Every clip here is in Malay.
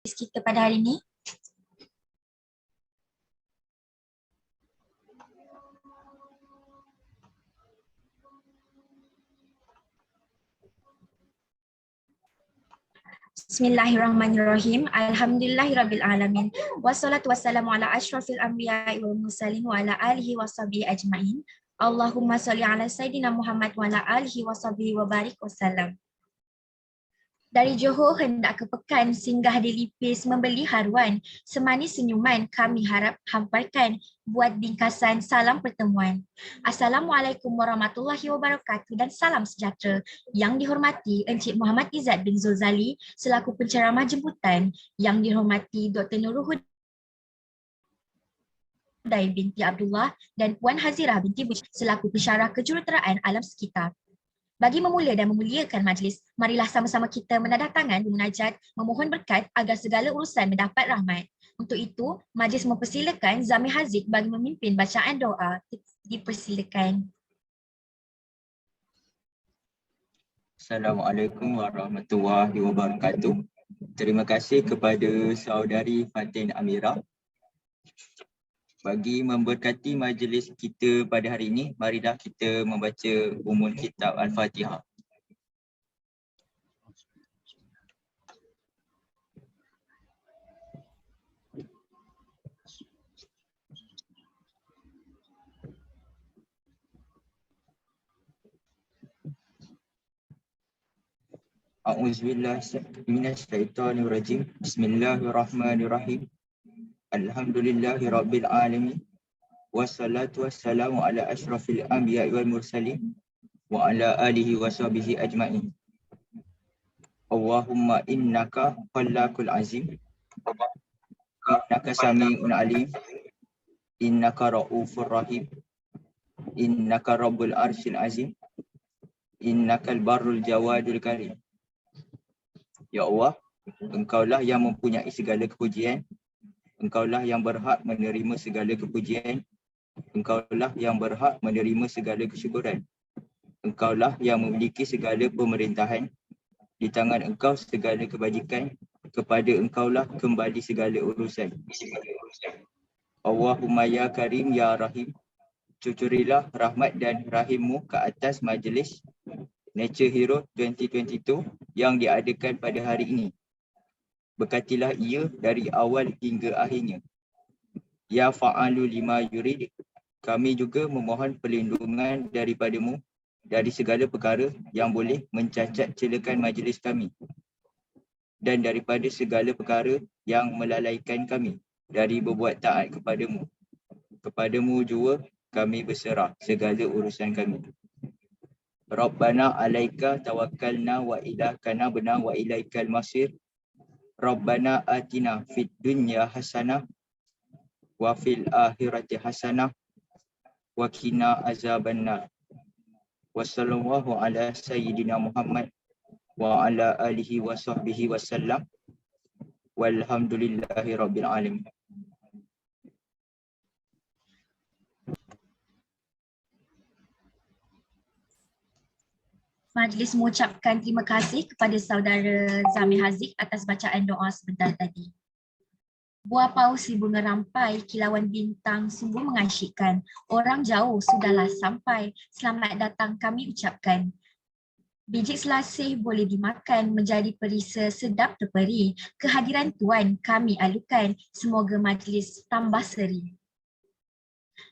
kita pada hari ini. Bismillahirrahmanirrahim. Alhamdulillahirrabbilalamin. Wassalatu wassalamu ala asyrafil anbiya'i wal mursalin wa ala alihi washabihi ajma'in. Allahumma sholli ala sayyidina Muhammad wa ala alihi washabihi wa barik wasallam. Dari Johor hendak ke Pekan, singgah di Lipis membeli haruan. Semanis senyuman kami harap hamparkan, buat bingkasan salam pertemuan. Assalamualaikum warahmatullahi wabarakatuh dan salam sejahtera. Yang dihormati Encik Muhammad Izzat bin Zulzali selaku penceramah jemputan. Yang dihormati Dr. Nuruhuddin binti Abdullah dan Puan Hazirah binti Bush selaku pensyarah kejuruteraan alam sekitar. Bagi memula dan memuliakan majlis, marilah sama-sama kita menadah tangan bermunajat memohon berkat agar segala urusan mendapat rahmat. Untuk itu, majlis mempersilakan Zami Haziq bagi memimpin bacaan doa. Dipersilakan. Assalamualaikum warahmatullahi wabarakatuh. Terima kasih kepada saudari Fatin Amira. Bagi memberkati majlis kita pada hari ini, marilah kita membaca umul kitab Al-Fatihah. A'udzubillahi minasyaitonirrajim. Bismillahirrahmanirrahim. Alhamdulillahi rabbil alamin. Wassalatu wassalamu ala asyrafil anbiya'i wal mursalin wa ala alihi wa sahbihi ajma'in. Allahumma innaka khallaqul azim. Innaka sami'un alim. Innaka ra'ufur rahim. Innaka rabbul arsyil azim. Innakal barrul jawadul karim. Ya Allah, Engkaulah yang mempunyai segala kepujian. Engkaulah yang berhak menerima segala kepujian. Engkaulah yang berhak menerima segala kesyukuran. Engkaulah yang memiliki segala pemerintahan. Di tangan Engkau segala kebajikan. Kepada Engkaulah kembali segala urusan. Allahumma ya Karim ya Rahim. Cucurilah rahmat dan rahimmu ke atas majlis Nature Hero 2022 yang diadakan pada hari ini. Berkatilah ia dari awal hingga akhirnya. Ya fa'alu lima yurid. Kami juga memohon perlindungan daripadamu dari segala perkara yang boleh mencacat celakan majlis kami. Dan daripada segala perkara yang melalaikan kami dari berbuat taat kepadamu. Kepadamu jua kami berserah segala urusan kami. Rabbana alaika tawakkalna wa ilaikana bena wa ilaikal masir. Rabbana atina fid dunya hasanah wa fil akhirati hasanah wa qina azabannar. Wassallallahu ala sayyidina Muhammad wa ala alihi wa sahbihi wasallam. Walhamdulillahi rabbil alamin. Majlis mengucapkan terima kasih kepada saudara Zami Haziq atas bacaan doa sebentar tadi. Buah paus si bunga rampai, kilauan bintang sungguh mengasyikkan. Orang jauh sudahlah sampai, selamat datang kami ucapkan. Biji selasih boleh dimakan, menjadi perisa sedap terperi. Kehadiran Tuan kami alukan, semoga majlis tambah seri.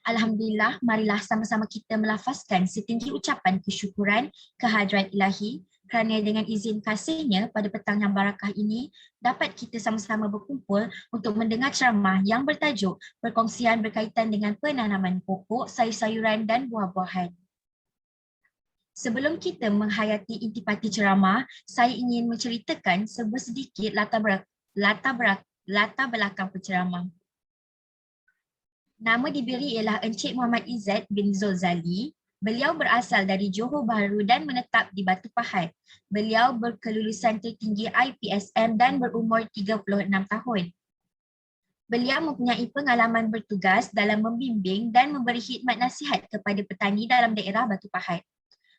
Alhamdulillah, marilah sama-sama kita melafazkan setinggi ucapan kesyukuran kehadrat Ilahi kerana dengan izin kasihnya pada petang yang barakah ini dapat kita sama-sama berkumpul untuk mendengar ceramah yang bertajuk perkongsian berkaitan dengan penanaman pokok, sayur-sayuran dan buah-buahan. Sebelum kita menghayati intipati ceramah, saya ingin menceritakan sedikit latar belakang penceramah. Nama diberi ialah Encik Muhammad Izzat bin Zulzali. Beliau berasal dari Johor Bahru dan menetap di Batu Pahat. Beliau berkelulusan tertinggi IPSM dan berumur 36 tahun. Beliau mempunyai pengalaman bertugas dalam membimbing dan memberi khidmat nasihat kepada petani dalam daerah Batu Pahat.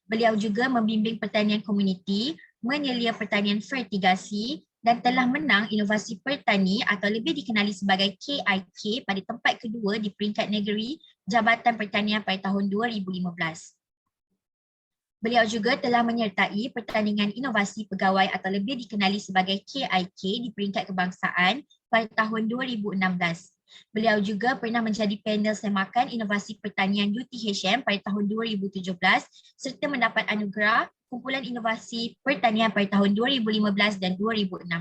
Beliau juga membimbing pertanian komuniti, menyelia pertanian fertigasi, dan telah menang Inovasi Pertani atau lebih dikenali sebagai KIK pada tempat kedua di peringkat negeri Jabatan Pertanian pada tahun 2015. Beliau juga telah menyertai pertandingan inovasi pegawai atau lebih dikenali sebagai KIK di peringkat kebangsaan pada tahun 2016. Beliau juga pernah menjadi panel semakan inovasi pertanian UTHM pada tahun 2017 serta mendapat anugerah kumpulan inovasi pertanian pada tahun 2015 dan 2016.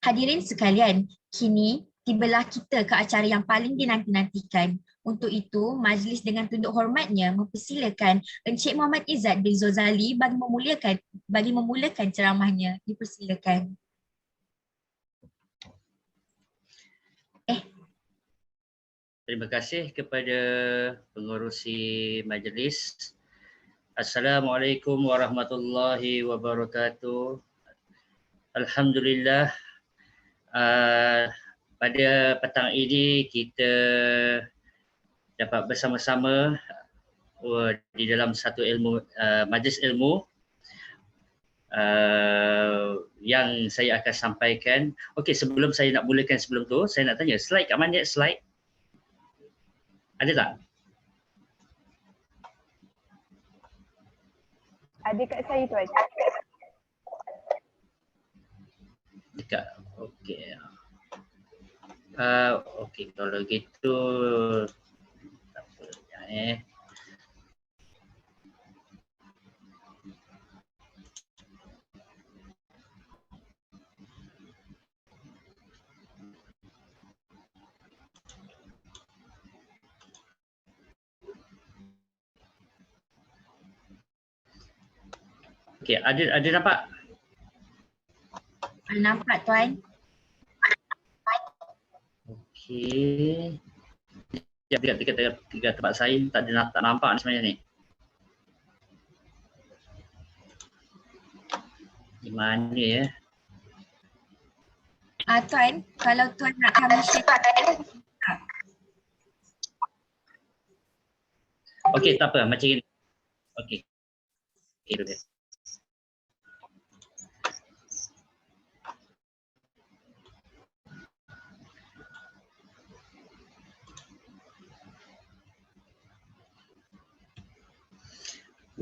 Hadirin sekalian, kini tibalah kita ke acara yang paling dinanti-nantikan. Untuk itu, majlis dengan tunduk hormatnya mempersilakan Encik Muhammad Izzat bin Zozali bagi memulakan ceramahnya. Dipersilakan. Terima kasih kepada pengerusi majlis. Assalamualaikum warahmatullahi wabarakatuh. Alhamdulillah, pada petang ini kita dapat bersama-sama di dalam satu majlis ilmu yang saya akan sampaikan. Okey, sebelum saya nak mulakan sebelum tu, saya nak tanya, slide kat mana? Slide ada tak? Ada kat saya tu aja. Dekat. Okey. Okey, kalau gitu tak apa. Okey, ada nampak? Nampak tuan? Okey. Dekat tempat saya tak nampak sebenarnya ni. Di mana ya? Tuan, kalau tuan nak kami share. Okey, tak apa, macam ini. Okey. Okey, dulu.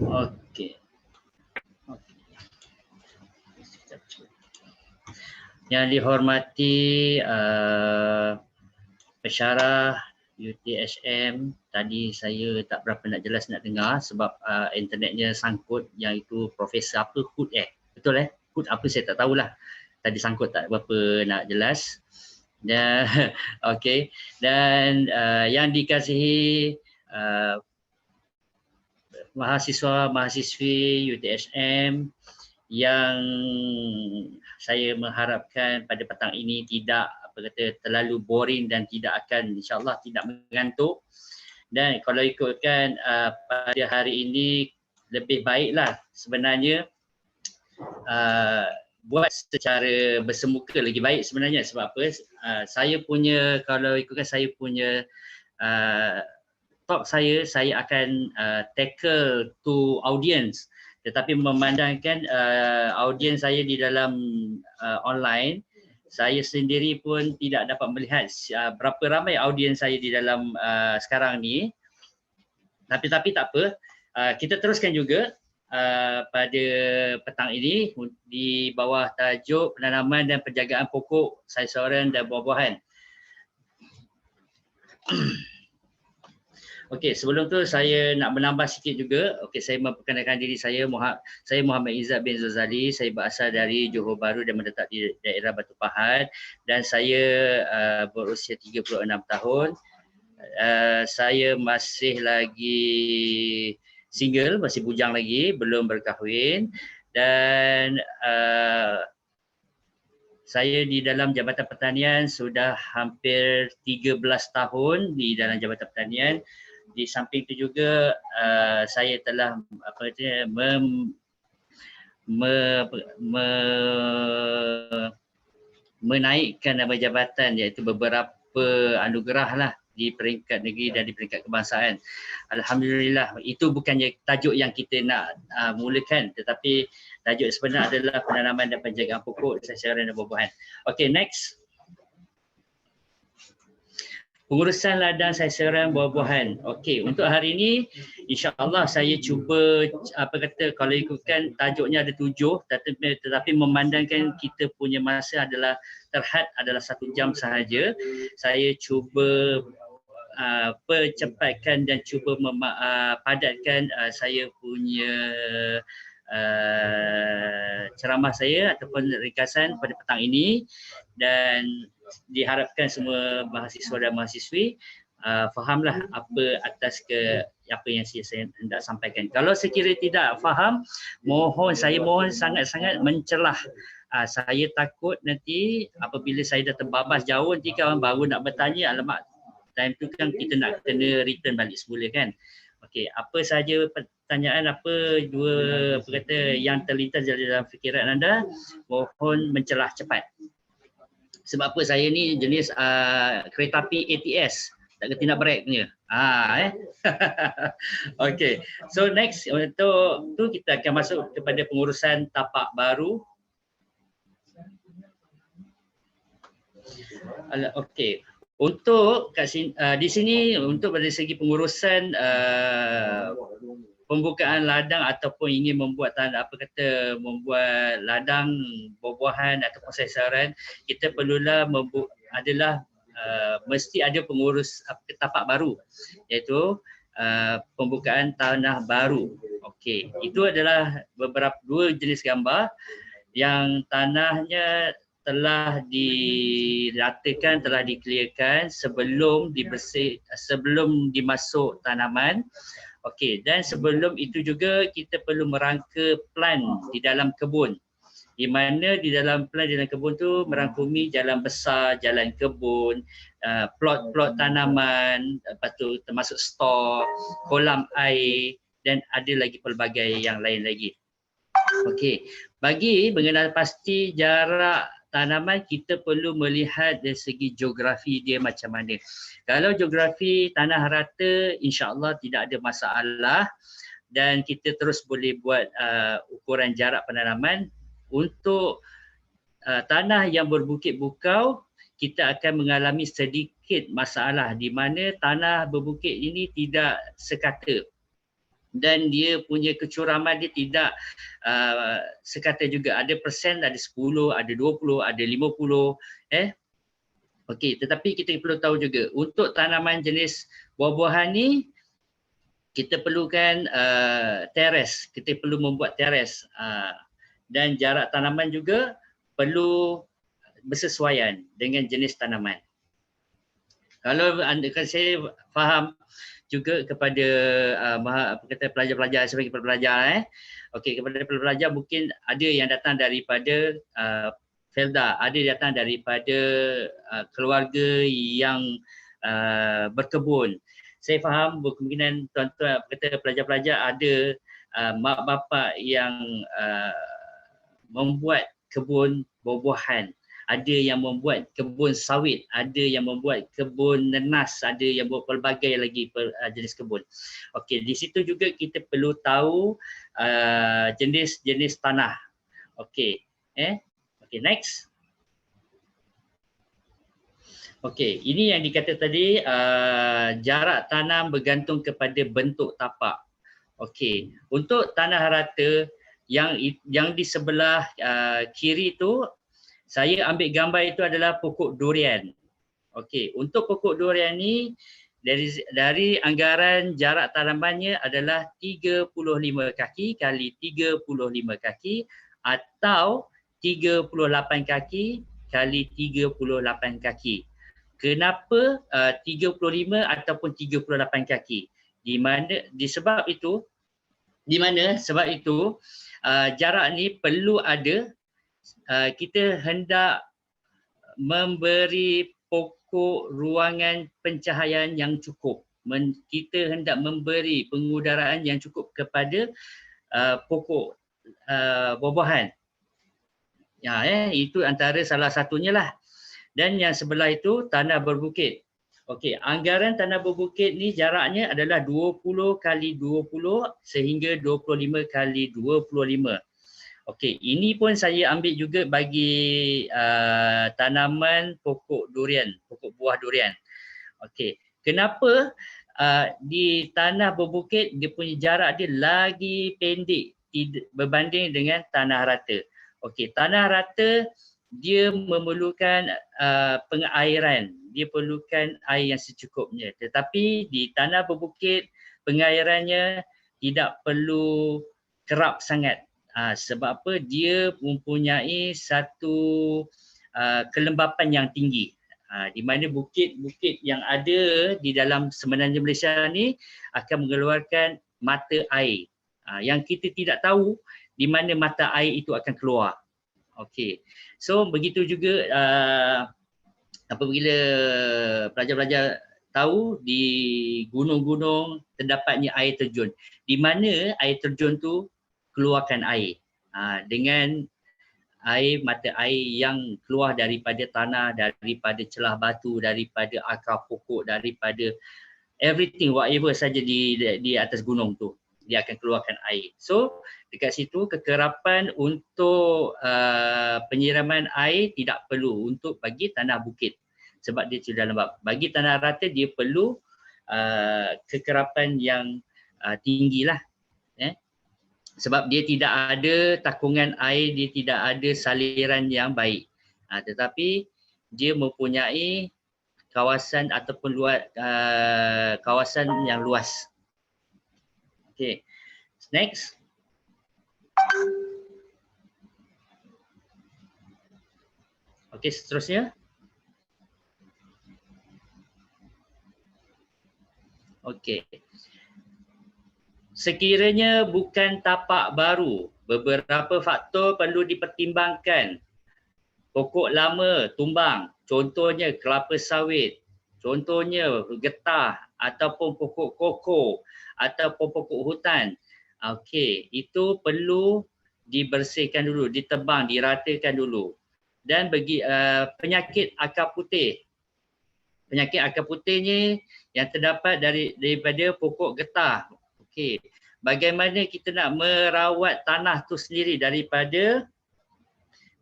Okey. Yang dihormati pensyarah UTHM, tadi saya tak berapa nak jelas nak dengar sebab internetnya sangkut, yang itu Profesor apa Hood betul Hood apa saya tak tahulah, tadi sangkut tak berapa nak jelas. Dan okey, dan yang dikasihi mahasiswa-mahasiswi UTHM yang saya mengharapkan pada petang ini tidak terlalu boring dan tidak akan, insyaAllah tidak mengantuk. Dan kalau ikutkan pada hari ini lebih baiklah sebenarnya buat secara bersemuka lagi baik sebenarnya. Sebab apa? Saya punya, kalau ikutkan saya punya talk saya akan tackle to audience, tetapi memandangkan audiens saya di dalam online, saya sendiri pun tidak dapat melihat berapa ramai audiens saya di dalam sekarang ni. Tapi tak apa, kita teruskan juga pada petang ini di bawah tajuk penanaman dan penjagaan pokok, sayur-sayuran dan buah-buahan. Okey, sebelum tu saya nak menambah sikit juga. Okey, saya memperkenalkan diri saya. Saya Muhammad Izzat bin Zozali. Saya berasal dari Johor Bahru dan menetap di daerah Batu Pahat. Dan saya berusia 36 tahun. Saya masih lagi single, masih bujang lagi, belum berkahwin. Dan saya di dalam Jabatan Pertanian sudah hampir 13 tahun di dalam Jabatan Pertanian. Di samping itu juga saya telah menaikkan nama jabatan, iaitu beberapa anugerah lah di peringkat negeri dan di peringkat kebangsaan. Alhamdulillah, itu bukannya tajuk yang kita nak mulakan, tetapi tajuk sebenar adalah penanaman dan penjagaan pokok, sayuran dan buah-buahan. Okay, next. Pengurusan ladang sayuran buah-buahan. Okey, untuk hari ini insya-Allah saya cuba kalau ikutkan tajuknya ada 7, tetapi memandangkan kita punya masa adalah terhad adalah 1 jam sahaja. Saya cuba percepatkan dan cuba padatkan saya punya ceramah saya ataupun ringkasan pada petang ini, dan diharapkan semua mahasiswa dan mahasiswi fahamlah apa apa yang saya hendak sampaikan. Kalau sekiranya tidak faham, saya mohon sangat-sangat mencelah. Saya takut nanti apabila saya dah terbabas jauh, nanti kawan baru nak bertanya, alamak, time tu kan kita nak kena return balik semula kan. Okey, apa sahaja pertanyaan, yang terlintas dalam fikiran anda, mohon mencelah cepat. Sebab apa, saya ni jenis kereta api ATS, tak kena brake punya. Okey. So next, untuk tu kita akan masuk kepada pengurusan tapak baru. Okey. Untuk di sini, untuk dari segi pengurusan pembukaan ladang ataupun ingin membuat membuat ladang buah-buahan ataupun sayuran, kita perlulah mesti ada pengurus tapak baru, iaitu pembukaan tanah baru. Okey, itu adalah dua jenis gambar yang tanahnya telah diratakan, telah dikliarkan sebelum dimasuk tanaman. Okey, dan sebelum itu juga kita perlu merangka plan di dalam kebun, di mana di dalam plan di dalam kebun tu merangkumi jalan besar, jalan kebun, plot-plot tanaman, lepas tu termasuk stor, kolam air, dan ada lagi pelbagai yang lain lagi. Okey, bagi mengenal pasti jarak tanaman, kita perlu melihat dari segi geografi dia macam mana. Kalau geografi tanah rata, insya-Allah tidak ada masalah, dan kita terus boleh buat ukuran jarak penanaman. Untuk tanah yang berbukit bukau, kita akan mengalami sedikit masalah di mana tanah berbukit ini tidak sekata, dan dia punya kecuraman dia tidak sekata juga. Ada persen, ada 10, ada 20, ada 50. Okey, tetapi kita perlu tahu juga untuk tanaman jenis buah-buahan ni, kita perlukan teres, kita perlu membuat teres, dan jarak tanaman juga perlu bersesuaian dengan jenis tanaman. Kalau saya faham juga kepada pelajar-pelajar, sebagai pelajar, okey, kepada pelajar mungkin ada yang datang daripada Felda, ada datang daripada keluarga yang berkebun. Saya faham kemungkinan tuan-tuan pelajar-pelajar ada mak bapak yang membuat kebun buah-buahan, ada yang membuat kebun sawit, ada yang membuat kebun nenas, ada yang buat pelbagai lagi jenis kebun. Okey, di situ juga kita perlu tahu jenis-jenis tanah. Okey, okey, next. Okey, ini yang dikata tadi, jarak tanam bergantung kepada bentuk tapak. Okey, untuk tanah rata yang di sebelah kiri tu, saya ambil gambar itu adalah pokok durian. Okey, untuk pokok durian ni dari anggaran jarak tanamannya adalah 35 kaki kali 35 kaki atau 38 kaki kali 38 kaki. Kenapa 35 ataupun 38 kaki? Sebab itu jarak ni perlu ada. Kita hendak memberi pokok ruangan pencahayaan yang cukup. Kita hendak memberi pengudaraan yang cukup kepada pokok buah-buahan. Ya, itu antara salah satunya lah. Dan yang sebelah itu tanah berbukit. Okey, anggaran tanah berbukit ni jaraknya adalah 20 kali 20 sehingga 25 kali 25. Okey, ini pun saya ambil juga bagi tanaman pokok durian, pokok buah durian. Okey, kenapa di tanah berbukit dia punya jarak dia lagi pendek berbanding dengan tanah rata. Okey, tanah rata dia memerlukan pengairan, dia perlukan air yang secukupnya. Tetapi di tanah berbukit pengairannya tidak perlu kerap sangat. Sebab apa? Dia mempunyai satu kelembapan yang tinggi. Di mana bukit-bukit yang ada di dalam semenanjung Malaysia ni akan mengeluarkan mata air. Yang kita tidak tahu di mana mata air itu akan keluar. Okey. So begitu juga apabila pelajar-pelajar tahu di gunung-gunung terdapatnya air terjun. Di mana air terjun tu keluarkan air. Dengan air, mata air yang keluar daripada tanah, daripada celah batu, daripada akar pokok, daripada everything, whatever saja di atas gunung tu, dia akan keluarkan air. So dekat situ kekerapan untuk penyiraman air tidak perlu untuk bagi tanah bukit sebab dia sudah lembap. Bagi tanah rata dia perlu kekerapan yang tinggi lah. Sebab dia tidak ada takungan air, dia tidak ada saliran yang baik. Tetapi dia mempunyai kawasan ataupun kawasan yang luas. Okay, next. Okay, seterusnya. Okay. Sekiranya bukan tapak baru, beberapa faktor perlu dipertimbangkan. Pokok lama tumbang, contohnya kelapa sawit, contohnya getah ataupun pokok koko ataupun pokok hutan. Okey, itu perlu dibersihkan dulu, ditebang, diratakan dulu. Dan bagi penyakit akar putih. Penyakit akar putih ni yang terdapat daripada pokok getah. Okey, bagaimana kita nak merawat tanah tu sendiri daripada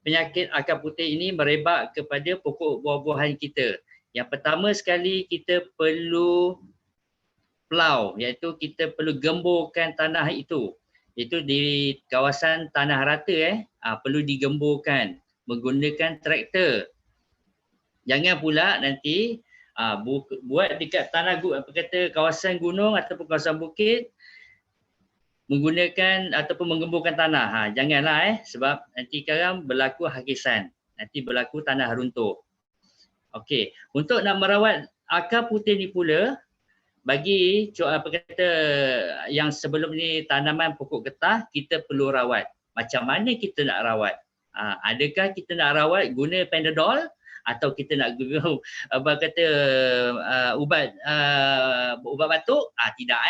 penyakit akar putih ini merebak kepada pokok buah-buahan kita. Yang pertama sekali kita perlu plough, iaitu kita perlu gemburkan tanah itu. Itu di kawasan tanah rata perlu digemburkan menggunakan traktor. Jangan pula nanti buat dekat tanah kawasan gunung ataupun kawasan bukit menggunakan ataupun menggemburkan tanah. Janganlah sebab nanti sekarang berlaku hakisan. Nanti berlaku tanah runtuh. Okey, untuk nak merawat akar putih ni pula bagi yang sebelum ni tanaman pokok getah kita perlu rawat. Macam mana kita nak rawat? Adakah kita nak rawat guna Panadol atau kita nak guna ubat batuk? Tidak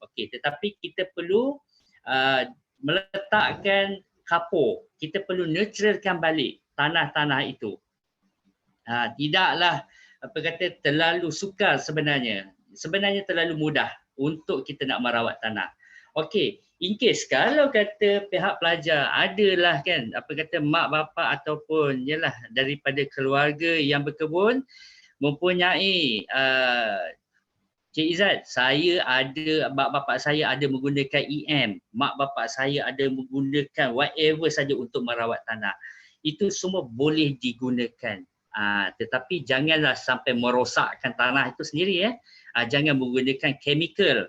Okey, tetapi kita perlu meletakkan kapur. Kita perlu neutralkan balik tanah-tanah itu. Tidaklah terlalu sukar sebenarnya. Sebenarnya terlalu mudah untuk kita nak merawat tanah. Okey, in case kalau kata pihak pelajar adalah mak bapak ataupun daripada keluarga yang berkebun mempunyai Cik Izzat, mak bapak saya ada menggunakan EM, mak bapak saya ada menggunakan whatever saja untuk merawat tanah. Itu semua boleh digunakan. Tetapi janganlah sampai merosakkan tanah itu sendiri. Jangan menggunakan chemical.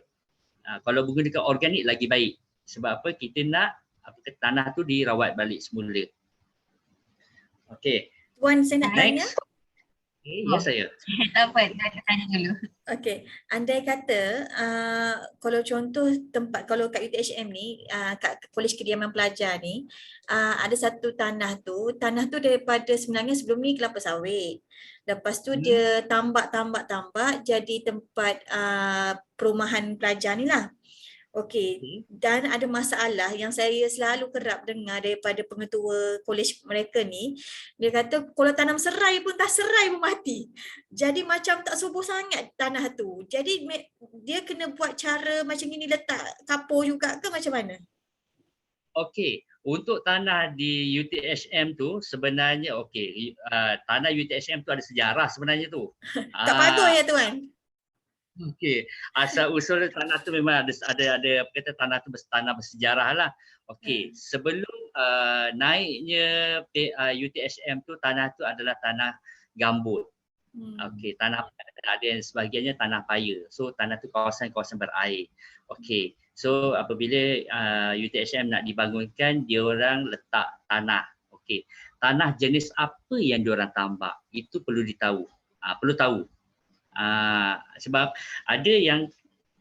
Kalau menggunakan organik lagi baik. Sebab apa? Kita nak tanah tu dirawat balik semula. Okey. Puan, saya nak tanya. Ya saya. Tak apa, saya tanya dulu. Okey, andai kata kalau contoh tempat, kalau kat UTHM ni, kat Kolej Kediaman Pelajar ni, ada satu tanah tu daripada sebenarnya sebelum ni kelapa sawit. Lepas tu dia tambak jadi tempat perumahan pelajar ni lah. Okey, dan ada masalah yang saya selalu kerap dengar daripada pengetua kolej mereka ni, dia kata kalau tanam serai pun tak serai pun mati. Jadi macam tak subur sangat tanah tu. Jadi dia kena buat cara macam ni, letak kapur juga ke macam mana? Okey, untuk tanah di UTHM tu sebenarnya okey, tanah UTHM tu ada sejarah sebenarnya tu. Tak pagur ya tuan? Okey, asal usul tanah tu memang ada apa kata tanah tu tanah bersejarah lah. Okey, sebelum naiknya UTHM tu tanah tu adalah tanah gambut. Okey, tanah ada yang sebahagiannya tanah paya. So tanah tu kawasan-kawasan berair. Okey. So apabila UTHM nak dibangunkan, dia orang letak tanah. Okey. Tanah jenis apa yang dia orang tambak? Itu perlu ditahu. Perlu tahu. Sebab ada yang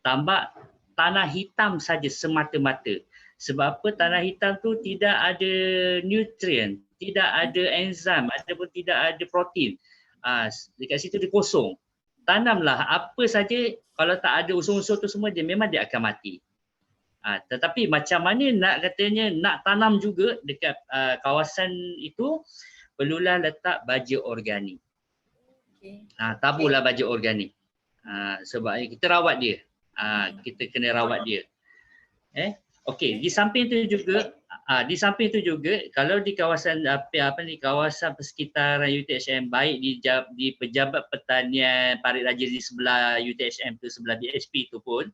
tambak tanah hitam saja semata-mata. Sebab apa? Tanah hitam tu tidak ada nutrien, tidak ada enzim, ataupun tidak ada protein. Dekat situ dia kosong. Tanamlah apa saja, kalau tak ada unsur-unsur tu semua dia memang dia akan mati. Tetapi macam mana nak katanya nak tanam juga dekat kawasan itu, perlulah letak baja organik. Taburlah baja organik. Sebab kita rawat dia. Kita kena rawat dia. Okey, di samping tu juga kalau di kawasan kawasan persekitaran UTHM, baik di pejabat pertanian Parit Raja di sebelah UTHM tu, sebelah BHP tu pun,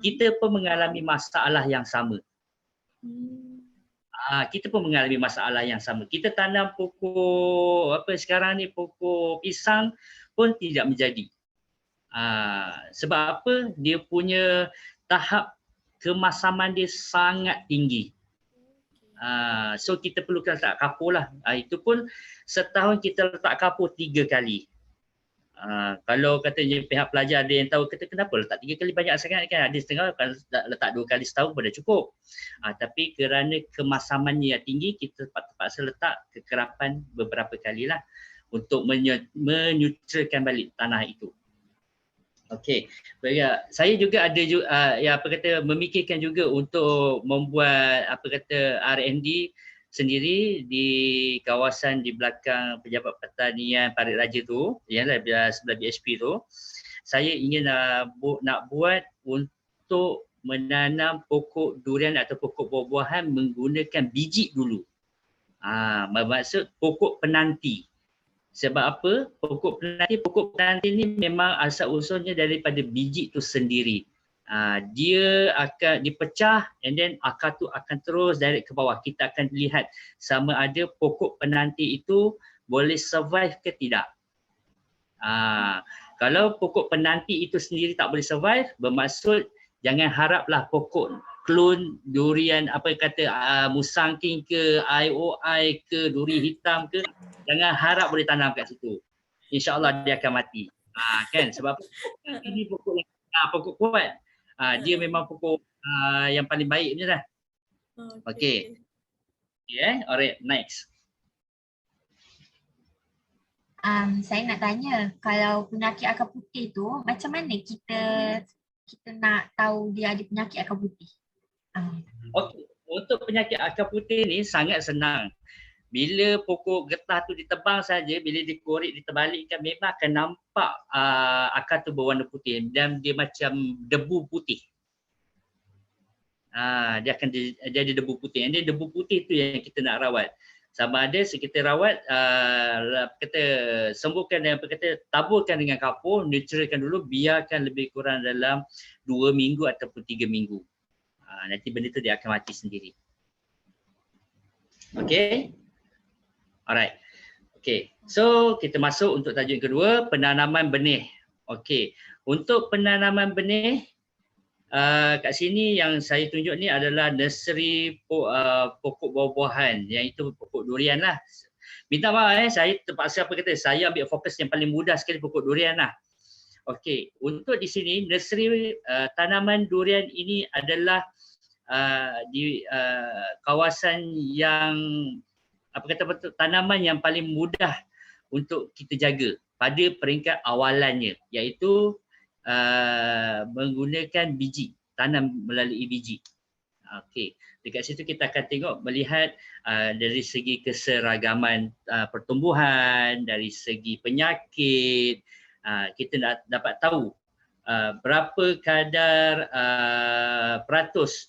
kita pun mengalami masalah yang sama. Kita pun mengalami masalah yang sama. Kita tanam pokok sekarang ni, pokok pisang pun tidak menjadi. Sebab apa? Dia punya tahap kemasaman dia sangat tinggi. So kita perlu letak kapur lah. Itu pun setahun kita letak kapur 3 kali. Kalau katanya pihak pelajar ada yang tahu, kata kenapa letak 3 kali banyak sangat kan? Ada setengah kalau letak 2 kali setahun pun dah cukup. Tapi kerana kemasamannya yang tinggi, kita terpaksa letak kekerapan beberapa kali lah untuk menyutrakan balik tanah itu. Okey, saya juga ada memikirkan juga untuk membuat R&D sendiri di kawasan di belakang pejabat pertanian Parit Raja tu, yang sebelah BHP tu. Saya ingin nak buat untuk menanam pokok durian atau pokok buah-buahan menggunakan biji dulu. Bermaksud pokok penanti. Sebab apa? Pokok penanti ni memang asal usulnya daripada biji tu sendiri. Dia akan dipecah and then akar tu akan terus direct ke bawah. Kita akan lihat sama ada pokok penanti itu boleh survive ke tidak. Kalau pokok penanti itu sendiri tak boleh survive, bermaksud jangan haraplah pokok klon durian musang king ke, IOI ke, duri hitam ke, jangan harap boleh tanam kat situ. InsyaAllah dia akan mati. Kan? Sebab ini pokok yang pokok kuat. Dia memang pokok yang paling baik punya dah. Okay. Alright, next. Saya nak tanya, kalau penyakit akar putih tu, macam mana kita nak tahu dia ada penyakit akar putih? Okey, untuk penyakit akar putih ni sangat senang. Bila pokok getah tu ditebang saja, bila dikorek, diterbalikkan, memang akan nampak akar tu berwarna putih dan dia macam debu putih. Dia akan jadi debu putih. Dan debu putih tu yang kita nak rawat. Sama ada kita rawat, sembuhkan dengan taburkan dengan kapur, neutralkan dulu, biarkan lebih kurang dalam 2 minggu ataupun 3 minggu. Nanti benda tu dia akan mati sendiri. Okay. Alright. Okay. So kita masuk untuk tajuk kedua, penanaman benih. Okay. Untuk penanaman benih, kat sini yang saya tunjuk ni adalah nursery pokok buah-buahan, yang itu pokok durian lah. Minta maaf saya terpaksa saya ambil fokus yang paling mudah sekali, pokok durian lah. Okey, untuk di sini nursery tanaman durian ini adalah di kawasan yang tanaman yang paling mudah untuk kita jaga pada peringkat awalannya, iaitu menggunakan biji. tanam melalui biji. Okey, dekat situ kita akan tengok melihat dari segi keseragaman pertumbuhan, dari segi penyakit, kita dapat tahu berapa kadar peratus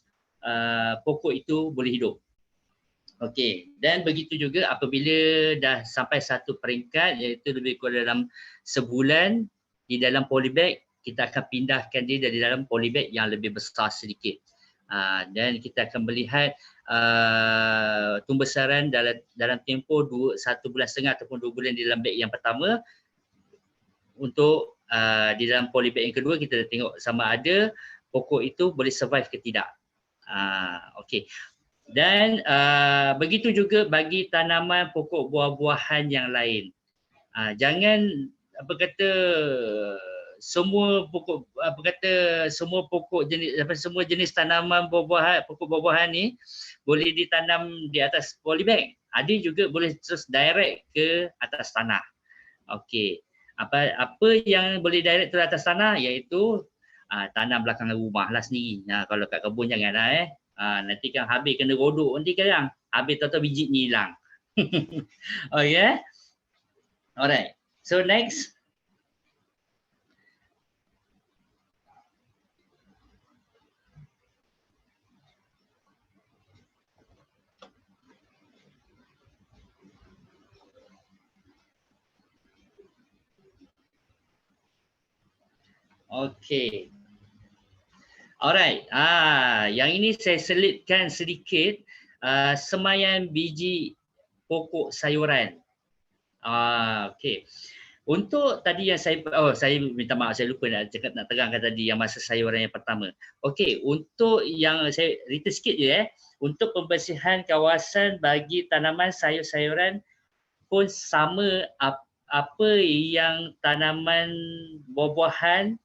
pokok itu boleh hidup. Okey, dan begitu juga apabila dah sampai satu peringkat iaitu lebih kurang dalam sebulan di dalam polybag, kita akan pindahkan dia dari dalam polybag yang lebih besar sedikit. Dan kita akan melihat tumbesaran dalam tempoh 1,5 bulan ataupun 2 bulan di dalam beg yang pertama. Untuk di dalam polybag yang kedua, kita tengok sama ada pokok itu boleh survive ke tidak. Okey. Dan begitu juga bagi tanaman pokok buah-buahan yang lain. Jangan semua pokok jenis semua jenis tanaman pokok buah-buahan ni boleh ditanam di atas polybag. Ada juga boleh terus direct ke atas tanah. Okey. Apa yang boleh direct ke atas tanah iaitu tanam belakang rumah lah sendiri. Kalau kat kebun janganlah nanti kan habis kena rodok nanti kadang habis tahu-tahu biji ni hilang. Okay. Alright. So next. Okay. Alright. Yang ini saya selitkan sedikit semaian biji pokok sayuran. Okay. Untuk tadi yang saya minta maaf, saya lupa nak terangkan tadi yang masa sayuran yang pertama. Okey, untuk yang saya return sikit je untuk pembersihan kawasan bagi tanaman sayur-sayuran pun sama apa yang tanaman buah-buahan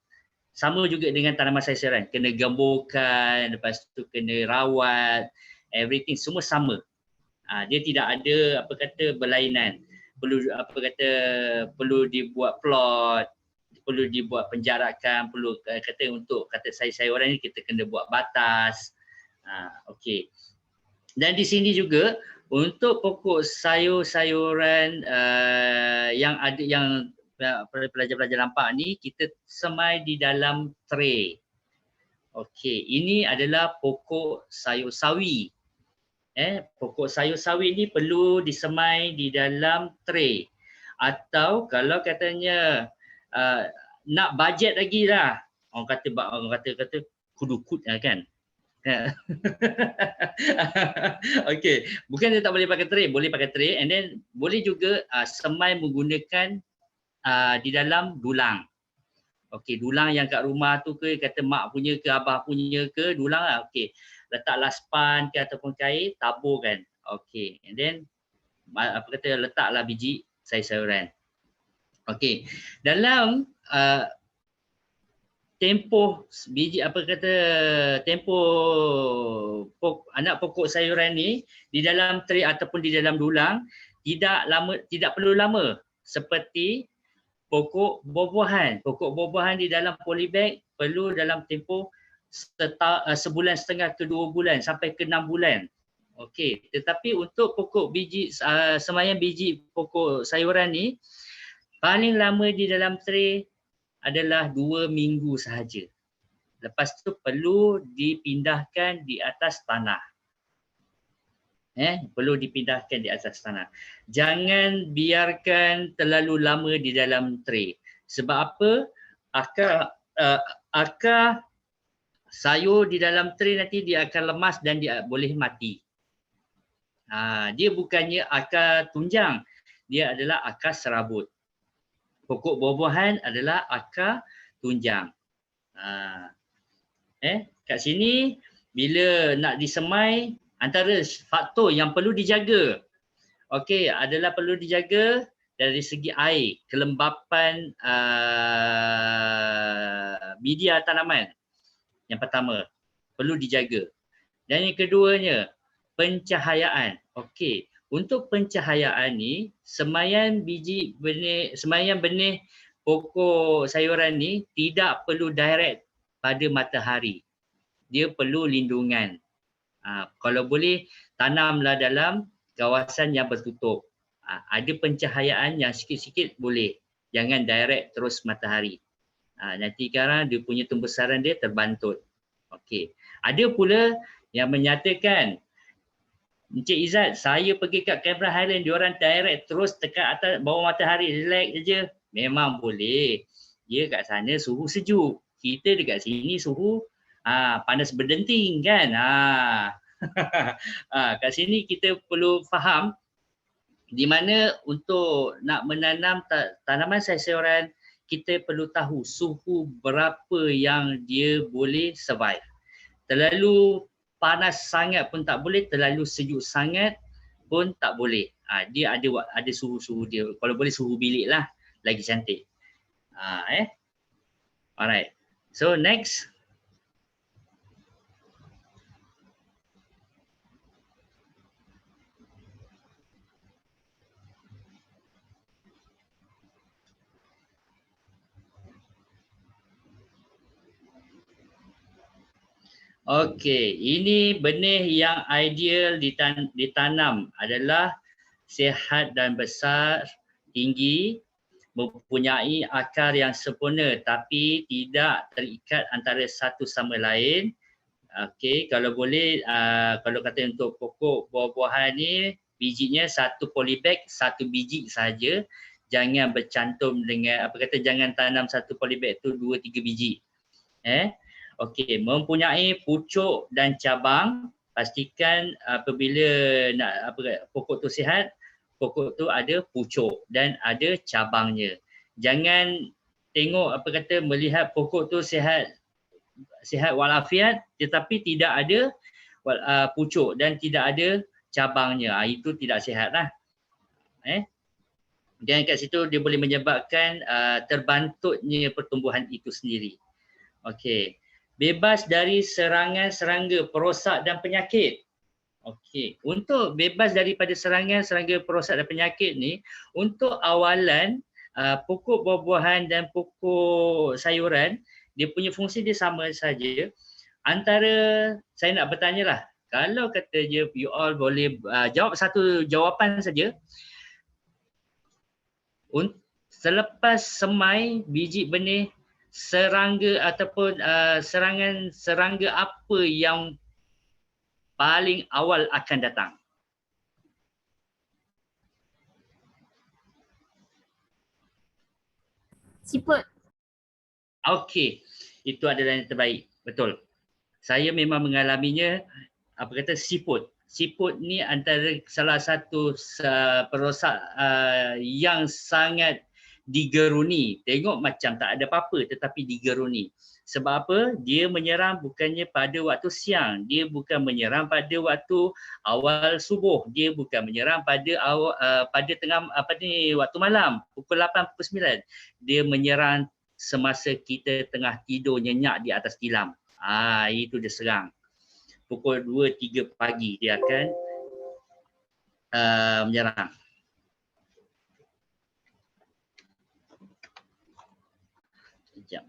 sama juga dengan tanaman sayur-sayuran. Kena gemburkan, lepas tu kena rawat, everything semua sama. Dia tidak ada berlainan. Perlu dibuat plot, perlu dibuat penjarakan, perlu untuk sayur-sayuran ni kita kena buat batas. Okey. Dan di sini juga untuk pokok sayur-sayuran yang ada yang pelajar-pelajar nampak ni kita semai di dalam tray. Okey, ini adalah pokok sayur sawi. Pokok sayur sawi ni perlu disemai di dalam tray. Atau kalau katanya nak bajet lagi lah, orang kata kudukut kan. Okey, bukan dia tak boleh pakai tray, boleh pakai tray, and then boleh juga semai menggunakan di dalam dulang. Okey, dulang yang kat rumah tu ke, kata mak punya ke, abah punya ke, dulang lah. Okey, letaklah span ke ataupun kain, taburkan. Okey, and then letaklah biji sayur-sayuran. Okey, dalam tempoh biji anak pokok sayuran ni di dalam tray ataupun di dalam dulang tidak perlu lama seperti pokok buah-buahan. Pokok buah-buahan di dalam polybag perlu dalam tempoh sebulan setengah ke 2 bulan sampai ke 6 bulan. Okey, tetapi untuk pokok biji semaian biji pokok sayuran ni paling lama di dalam tray adalah 2 minggu sahaja. Lepas tu perlu dipindahkan di atas tanah. Perlu dipindahkan di atas tanah. Jangan biarkan terlalu lama di dalam tray. Sebab apa? Akar sayur di dalam tray nanti dia akan lemas dan dia boleh mati. Dia bukannya akar tunjang, dia adalah akar serabut. Pokok buah-buahan adalah akar tunjang. Kat sini bila nak disemai, antara faktor yang perlu dijaga, okey, adalah perlu dijaga dari segi air, kelembapan media tanaman. Yang pertama, perlu dijaga. Dan yang keduanya, pencahayaan. Okey, untuk pencahayaan ni, semaian benih pokok sayuran ni tidak perlu direct pada matahari. dia perlu lindungan. Kalau boleh tanamlah dalam kawasan yang bertutup. Ada pencahayaan yang sikit-sikit boleh. Jangan direct terus matahari. Nanti sekarang dia punya tembesaran dia terbantut. Okey. Ada pula yang menyatakan, Encik Izzat, saya pergi kat Cameron Highland, diorang direct terus dekat atas bawah matahari, relax je. Memang boleh. Dia kat sana suhu sejuk. Kita dekat sini suhu panas berdenting kan. Kat sini kita perlu faham di mana untuk nak menanam tanaman sayur-sayuran, kita perlu tahu suhu berapa yang dia boleh survive. Terlalu panas sangat pun tak boleh, terlalu sejuk sangat pun tak boleh. Dia ada suhu-suhu dia. Kalau boleh suhu bilik lah, lagi cantik. Alright. So next. Okey, ini benih yang ideal ditanam adalah sihat dan besar, tinggi, mempunyai akar yang sempurna tapi tidak terikat antara satu sama lain. Okey, kalau boleh, kalau kata untuk pokok buah-buahan ni, bijinya satu polybag, satu biji saja. Jangan bercantum dengan, jangan tanam satu polybag tu 2-3 biji. Okey, mempunyai pucuk dan cabang. Pastikan apabila nak pokok tu sihat, pokok tu ada pucuk dan ada cabangnya. Jangan tengok melihat pokok tu sihat walafiat tetapi tidak ada pucuk dan tidak ada cabangnya. Itu tidak sihat lah. Dan kat situ dia boleh menyebabkan terbantutnya pertumbuhan itu sendiri. Okey. Bebas dari serangan serangga, perosak dan penyakit. Okey, untuk bebas daripada serangan serangga, perosak dan penyakit ni, untuk awalan pokok buah-buahan dan pokok sayuran, dia punya fungsi dia sama saja. Antara, saya nak bertanya lah, kalau kata je you all boleh jawab satu jawapan saja. Selepas semai biji benih, serangga ataupun serangan serangga apa yang paling awal akan datang? Siput. Okey, itu adalah yang terbaik. Betul. Saya memang mengalaminya, siput. Siput ni antara salah satu perosak yang sangat digeruni. Tengok macam tak ada apa-apa tetapi digeruni. Sebab apa? Dia menyerang bukannya pada waktu siang. Dia bukan menyerang pada waktu awal subuh. Dia bukan menyerang pada tengah waktu malam, pukul 8, pukul 9. Dia menyerang semasa kita tengah tidur nyenyak di atas tilam. Itu dia serang. Pukul 2-3 pagi dia akan menyerang. Sekejap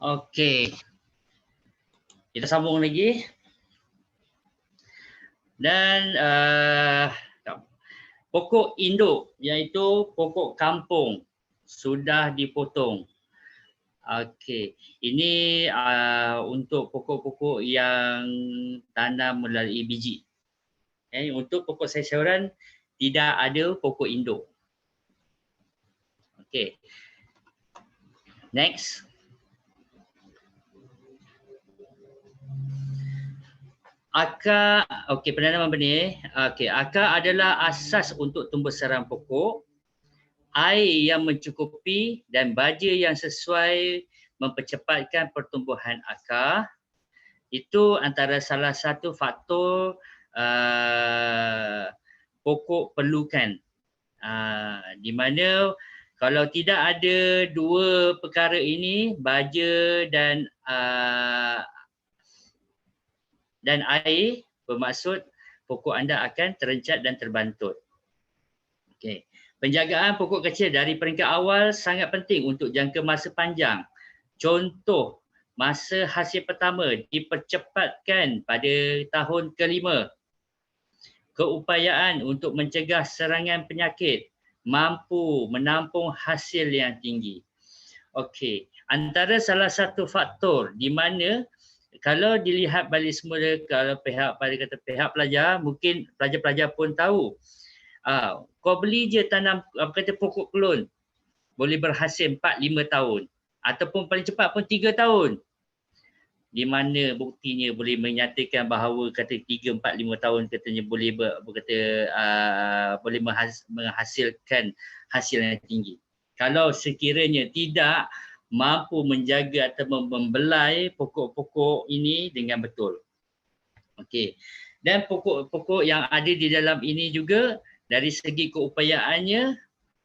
Okey. Kita sambung lagi. Dan pokok induk iaitu pokok kampung sudah dipotong. Okey, ini untuk pokok-pokok yang tanam melalui biji. Untuk pokok sayur-sayuran tidak ada pokok induk. Okey. Next. Akar, okey, Perdana Menteri. Okey, akar adalah asas untuk tumbuh serang pokok. Air yang mencukupi dan baja yang sesuai mempercepatkan pertumbuhan akar. Itu antara salah satu faktor pokok perlukan. Di mana kalau tidak ada dua perkara ini, baja dan air, bermaksud pokok anda akan terencat dan terbantut. Okey. Penjagaan pokok kecil dari peringkat awal sangat penting untuk jangka masa panjang. Contoh, masa hasil pertama dipercepatkan pada tahun kelima. Keupayaan untuk mencegah serangan penyakit mampu menampung hasil yang tinggi. Okey, antara salah satu faktor di mana kalau dilihat balik semula, kalau pihak pelajar, mungkin pelajar-pelajar pun tahu. Kau beli je tanam pokok kelon, boleh berhasil 4-5 tahun ataupun paling cepat pun 3 tahun. Di mana buktinya boleh menyatakan bahawa kata 3, 4, 5 tahun katanya boleh boleh menghasilkan hasil yang tinggi. Kalau sekiranya tidak mampu menjaga atau membelai pokok-pokok ini dengan betul. Okey. Dan pokok-pokok yang ada di dalam ini juga dari segi keupayaannya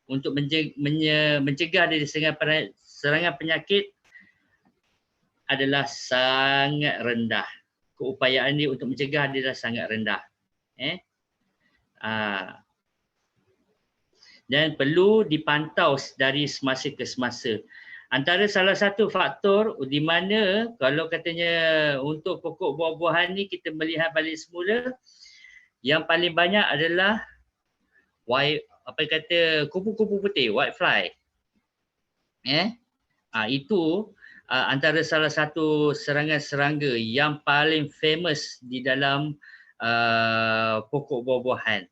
untuk mencegah dari serangan penyakit adalah sangat rendah. Keupayaan dia untuk mencegah adalah sangat rendah. Dan perlu dipantau dari semasa ke semasa. Antara salah satu faktor di mana kalau katanya untuk pokok buah-buahan ni kita melihat balik semula, yang paling banyak adalah kupu-kupu putih, white fly. Itu antara salah satu serangga-serangga yang paling famous di dalam pokok buah-buahan.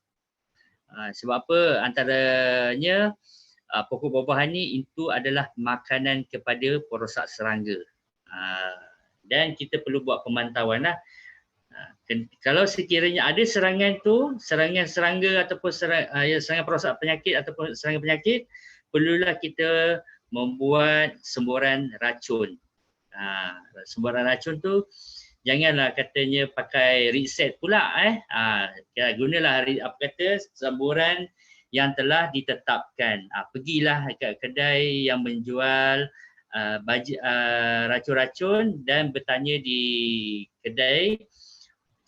Sebab apa? Antaranya pokok buah-buahan ni itu adalah makanan kepada perosak serangga. Dan kita perlu buat pemantauan lah. Kalau sekiranya ada serangan tu, serangan serangga ataupun serangan perosak penyakit ataupun serangan penyakit, perlulah kita membuat semburan racun. Semburan racun tu janganlah katanya pakai reset pula. Gunalah semburan yang telah ditetapkan. Pergilah ke kedai yang menjual racun-racun dan bertanya di kedai,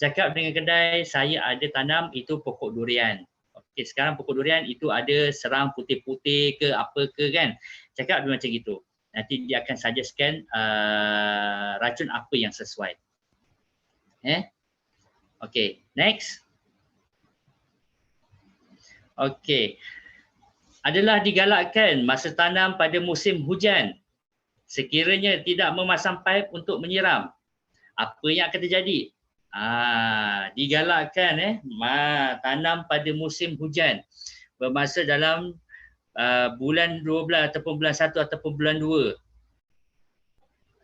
cakap dengan kedai, saya ada tanam itu pokok durian. Okey, sekarang pokok durian itu ada serang putih-putih ke apa ke kan. Cakap dia macam gitu. Nanti dia akan suggestkan racun apa yang sesuai. Okey, next. Okey. Adalah digalakkan masa tanam pada musim hujan. Sekiranya tidak memasang paip untuk menyiram, apa yang akan terjadi? Digalakkan tanam pada musim hujan. Bermasa dalam bulan 12 ataupun bulan 1 ataupun bulan 2.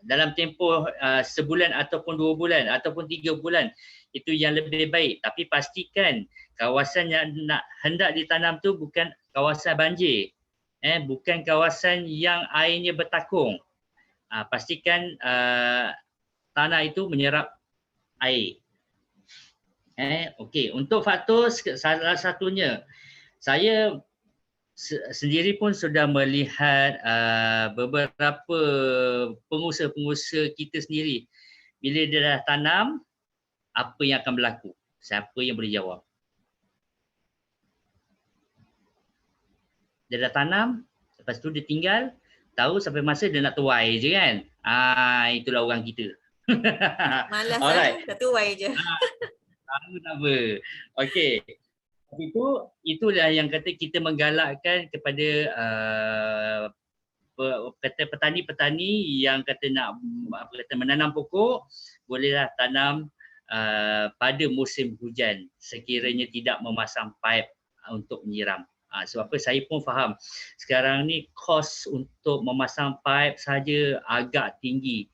Dalam tempoh sebulan ataupun 2 bulan ataupun 3 bulan. Itu yang lebih baik. Tapi pastikan kawasan yang hendak ditanam tu bukan kawasan banjir. Bukan kawasan yang airnya bertakung. Pastikan tanah itu menyerap air. Okey, untuk faktor salah satunya, saya sendiri pun sudah melihat beberapa pengusaha-pengusaha kita sendiri. Bila dia dah tanam, apa yang akan berlaku? Siapa yang boleh jawab? Dia dah tanam, lepas tu dia tinggal, tahu sampai masa dia nak tuai je kan. Itulah orang kita. Malas Alright. dah tuai je. Tahu tak apa. Okey. Tapi itulah yang kata kita menggalakkan kepada kata petani-petani yang kata nak menanam pokok, bolehlah tanam pada musim hujan sekiranya tidak memasang pipe untuk menyiram. Sebab apa, saya pun faham sekarang ni kos untuk memasang pipe saja agak tinggi.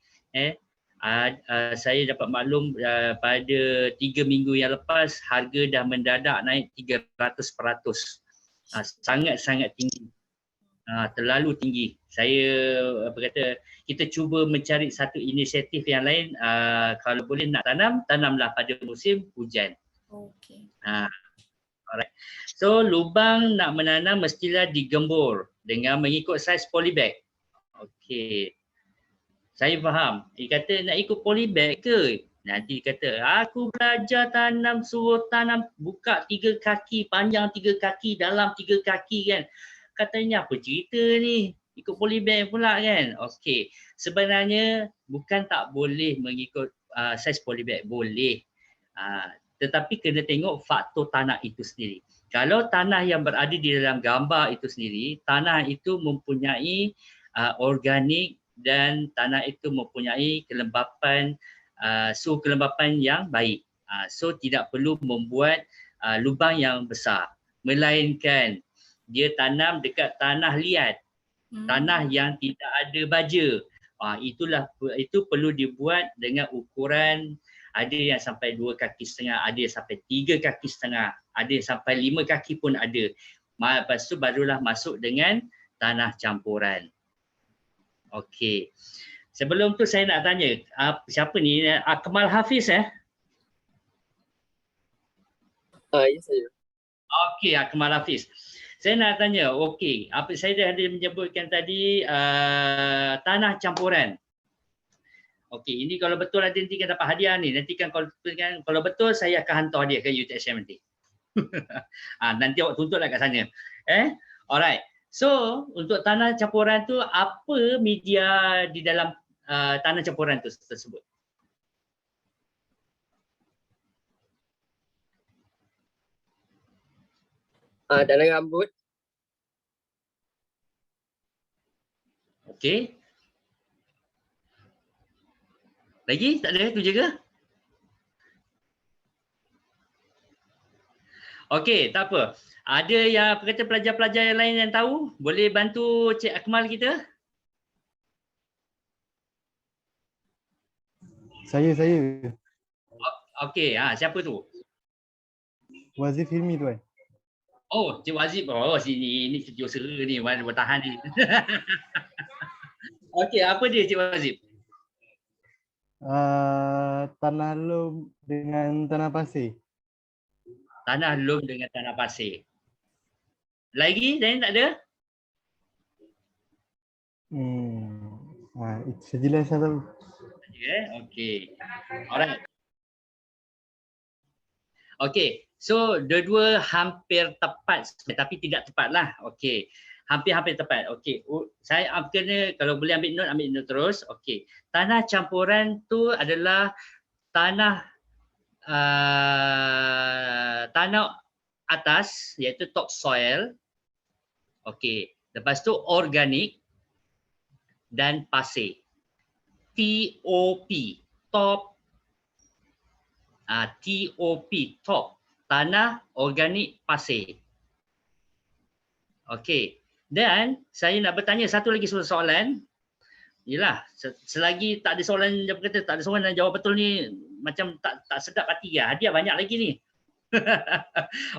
Saya dapat maklum pada 3 minggu yang lepas harga dah mendadak naik 300%. Sangat-sangat tinggi. Terlalu tinggi. Saya kita cuba mencari satu inisiatif yang lain, kalau boleh nak tanamlah pada musim hujan. Okey. Alright. So lubang nak menanam mestilah digembur dengan mengikut saiz polybag. Okey. Saya faham. Dia kata nak ikut polybag ke? Nanti kata aku belajar tanam, suruh tanam buka 3 kaki, panjang 3 kaki, dalam 3 kaki kan. Katanya apa cerita ni? Ikut polybag pula kan? Okey. Sebenarnya bukan tak boleh mengikut saiz polybag. Boleh. Tetapi kena tengok faktor tanah itu sendiri. Kalau tanah yang berada di dalam gambar itu sendiri, tanah itu mempunyai organik dan tanah itu mempunyai kelembapan, suhu kelembapan yang baik. So tidak perlu membuat lubang yang besar. Melainkan dia tanam dekat tanah liat, tanah yang tidak ada baja. Itu perlu dibuat dengan ukuran, ada yang sampai 2,5 kaki, ada yang sampai 3,5 kaki, ada yang sampai 5 kaki pun ada. Lepas tu barulah masuk dengan tanah campuran. Okey. Sebelum tu saya nak tanya, siapa ni? Akmal Hafiz Ya, saya. Okey, Akmal Hafiz. Saya nak tanya, okey, apa saya dah ada menyebutkan tadi tanah campuran. Okey, ini kalau betul nanti kan dapat hadiah ni. Nanti kan kalau betul saya akan hantar dia ke UTSM nanti. Nanti awak tuntutlah kat sana. Alright. So, untuk tanah campuran tu apa media di dalam tanah campuran tu tersebut? Dalam rambut. Okey. Lagi? Tak ada? Tu je ke? Okey, tak apa. Ada yang kata pelajar-pelajar yang lain yang tahu? Boleh bantu Cik Akmal kita? Saya. Okey, siapa tu? Wazif Hilmi tuan. Oh, Cik Wazib. Oh, ini setiausaha ni, mana bertahan ni. Okey, apa dia Cik Wazib? Tanah lum dengan tanah pasir. Tanah lum dengan tanah pasir. Lagi? Lain tak ada? Itu sejelas saya tahu. Okey. Alright. Okey. So, dua-dua hampir tepat tapi tidak tepatlah. Okey. Hampir-hampir tepat. Okey. Saya kena kalau boleh ambil note terus. Okey. Tanah campuran tu adalah tanah atas iaitu top soil. Okey. Lepas tu organik dan pasir. TOP, top. TOP, top. Tanah organik pasir. Okey. Dan saya nak bertanya satu lagi soalan. Yalah, selagi tak ada soalan, dia kata tak ada soalan dan jawab betul ni macam tak sedap hati ya. Hadiah banyak lagi ni.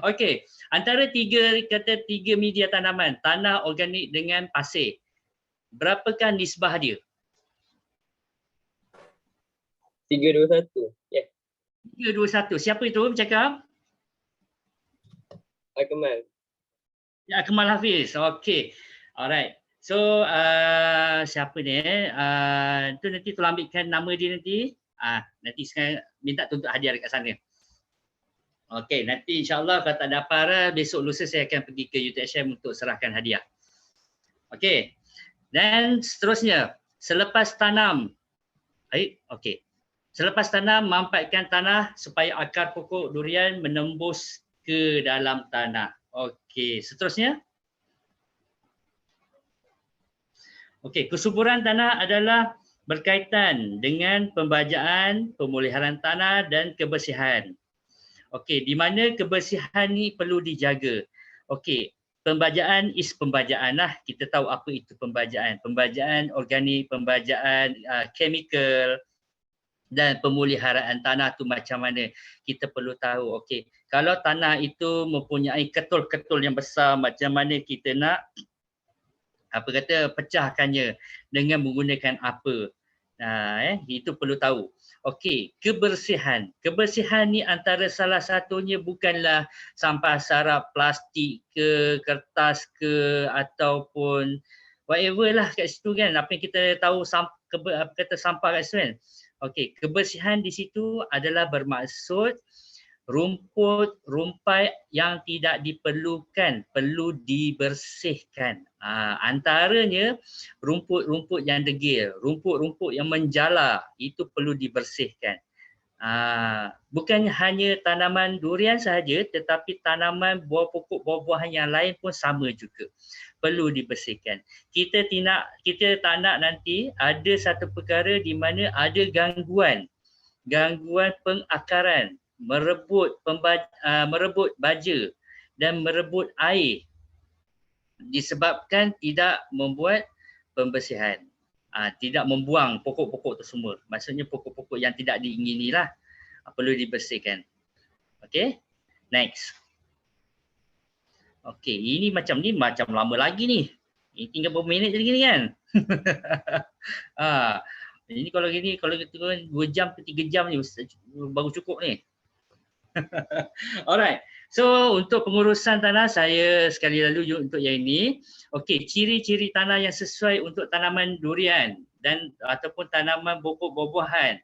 Okey, antara tiga media tanaman, tanah organik dengan pasir. Berapakah nisbah dia? 3-2-1. Yeah. 3-2-1. Siapa itu bercakap? Akmal. Ya, Akmal Hafiz. Okey. Alright. So, siapa ni? Tu nanti tolong ambilkan nama dia nanti. Nanti sekarang minta tuntut hadiah dekat sana. Okey, nanti insyaAllah kalau tak dapat besok lusa saya akan pergi ke UTSM untuk serahkan hadiah. Okey. Dan seterusnya, selepas tanam. Okey. Selepas tanam, mampatkan tanah supaya akar pokok durian menembus ke dalam tanah. Okey, seterusnya. Okey, kesuburan tanah adalah berkaitan dengan pembajaan, pemuliharaan tanah dan kebersihan. Okey, di mana kebersihan ni perlu dijaga. Okey, pembajaan is pembajaan lah. Kita tahu apa itu pembajaan. Pembajaan organik, pembajaan chemical dan pemuliharaan tanah tu macam mana. Kita perlu tahu. Okey, kalau tanah itu mempunyai ketul-ketul yang besar, macam mana kita nak pecahkannya dengan menggunakan apa. Itu perlu tahu. Okey, kebersihan. Kebersihan ni antara salah satunya bukanlah sampah sarap plastik ke, kertas ke, ataupun whatever lah kat situ kan. Apa yang kita tahu sampah kat situ kan. Okey, kebersihan di situ adalah bermaksud rumput, rumpai yang tidak diperlukan perlu dibersihkan. Antaranya rumput-rumput yang degil, rumput-rumput yang menjala itu perlu dibersihkan. Bukan hanya tanaman durian sahaja, tetapi tanaman buah pokok buah-buahan yang lain pun sama juga. Perlu dibersihkan. Kita tak nak nanti ada satu perkara di mana ada gangguan pengakaran, merebut baja dan merebut air disebabkan tidak membuat pembersihan. Tidak membuang pokok-pokok tu semua. Maksudnya pokok-pokok yang tidak diingini lah perlu dibersihkan. Okey, next. Okey, ini macam lama lagi ni. Ini tinggal berapa minit je lagi ni kan. Ini kalau kita 2 jam ke 3 jam ni baru cukup ni. Alright. So untuk pengurusan tanah saya sekali lalu untuk yang ini. Okey, ciri-ciri tanah yang sesuai untuk tanaman durian dan ataupun tanaman pokok buah-buahan.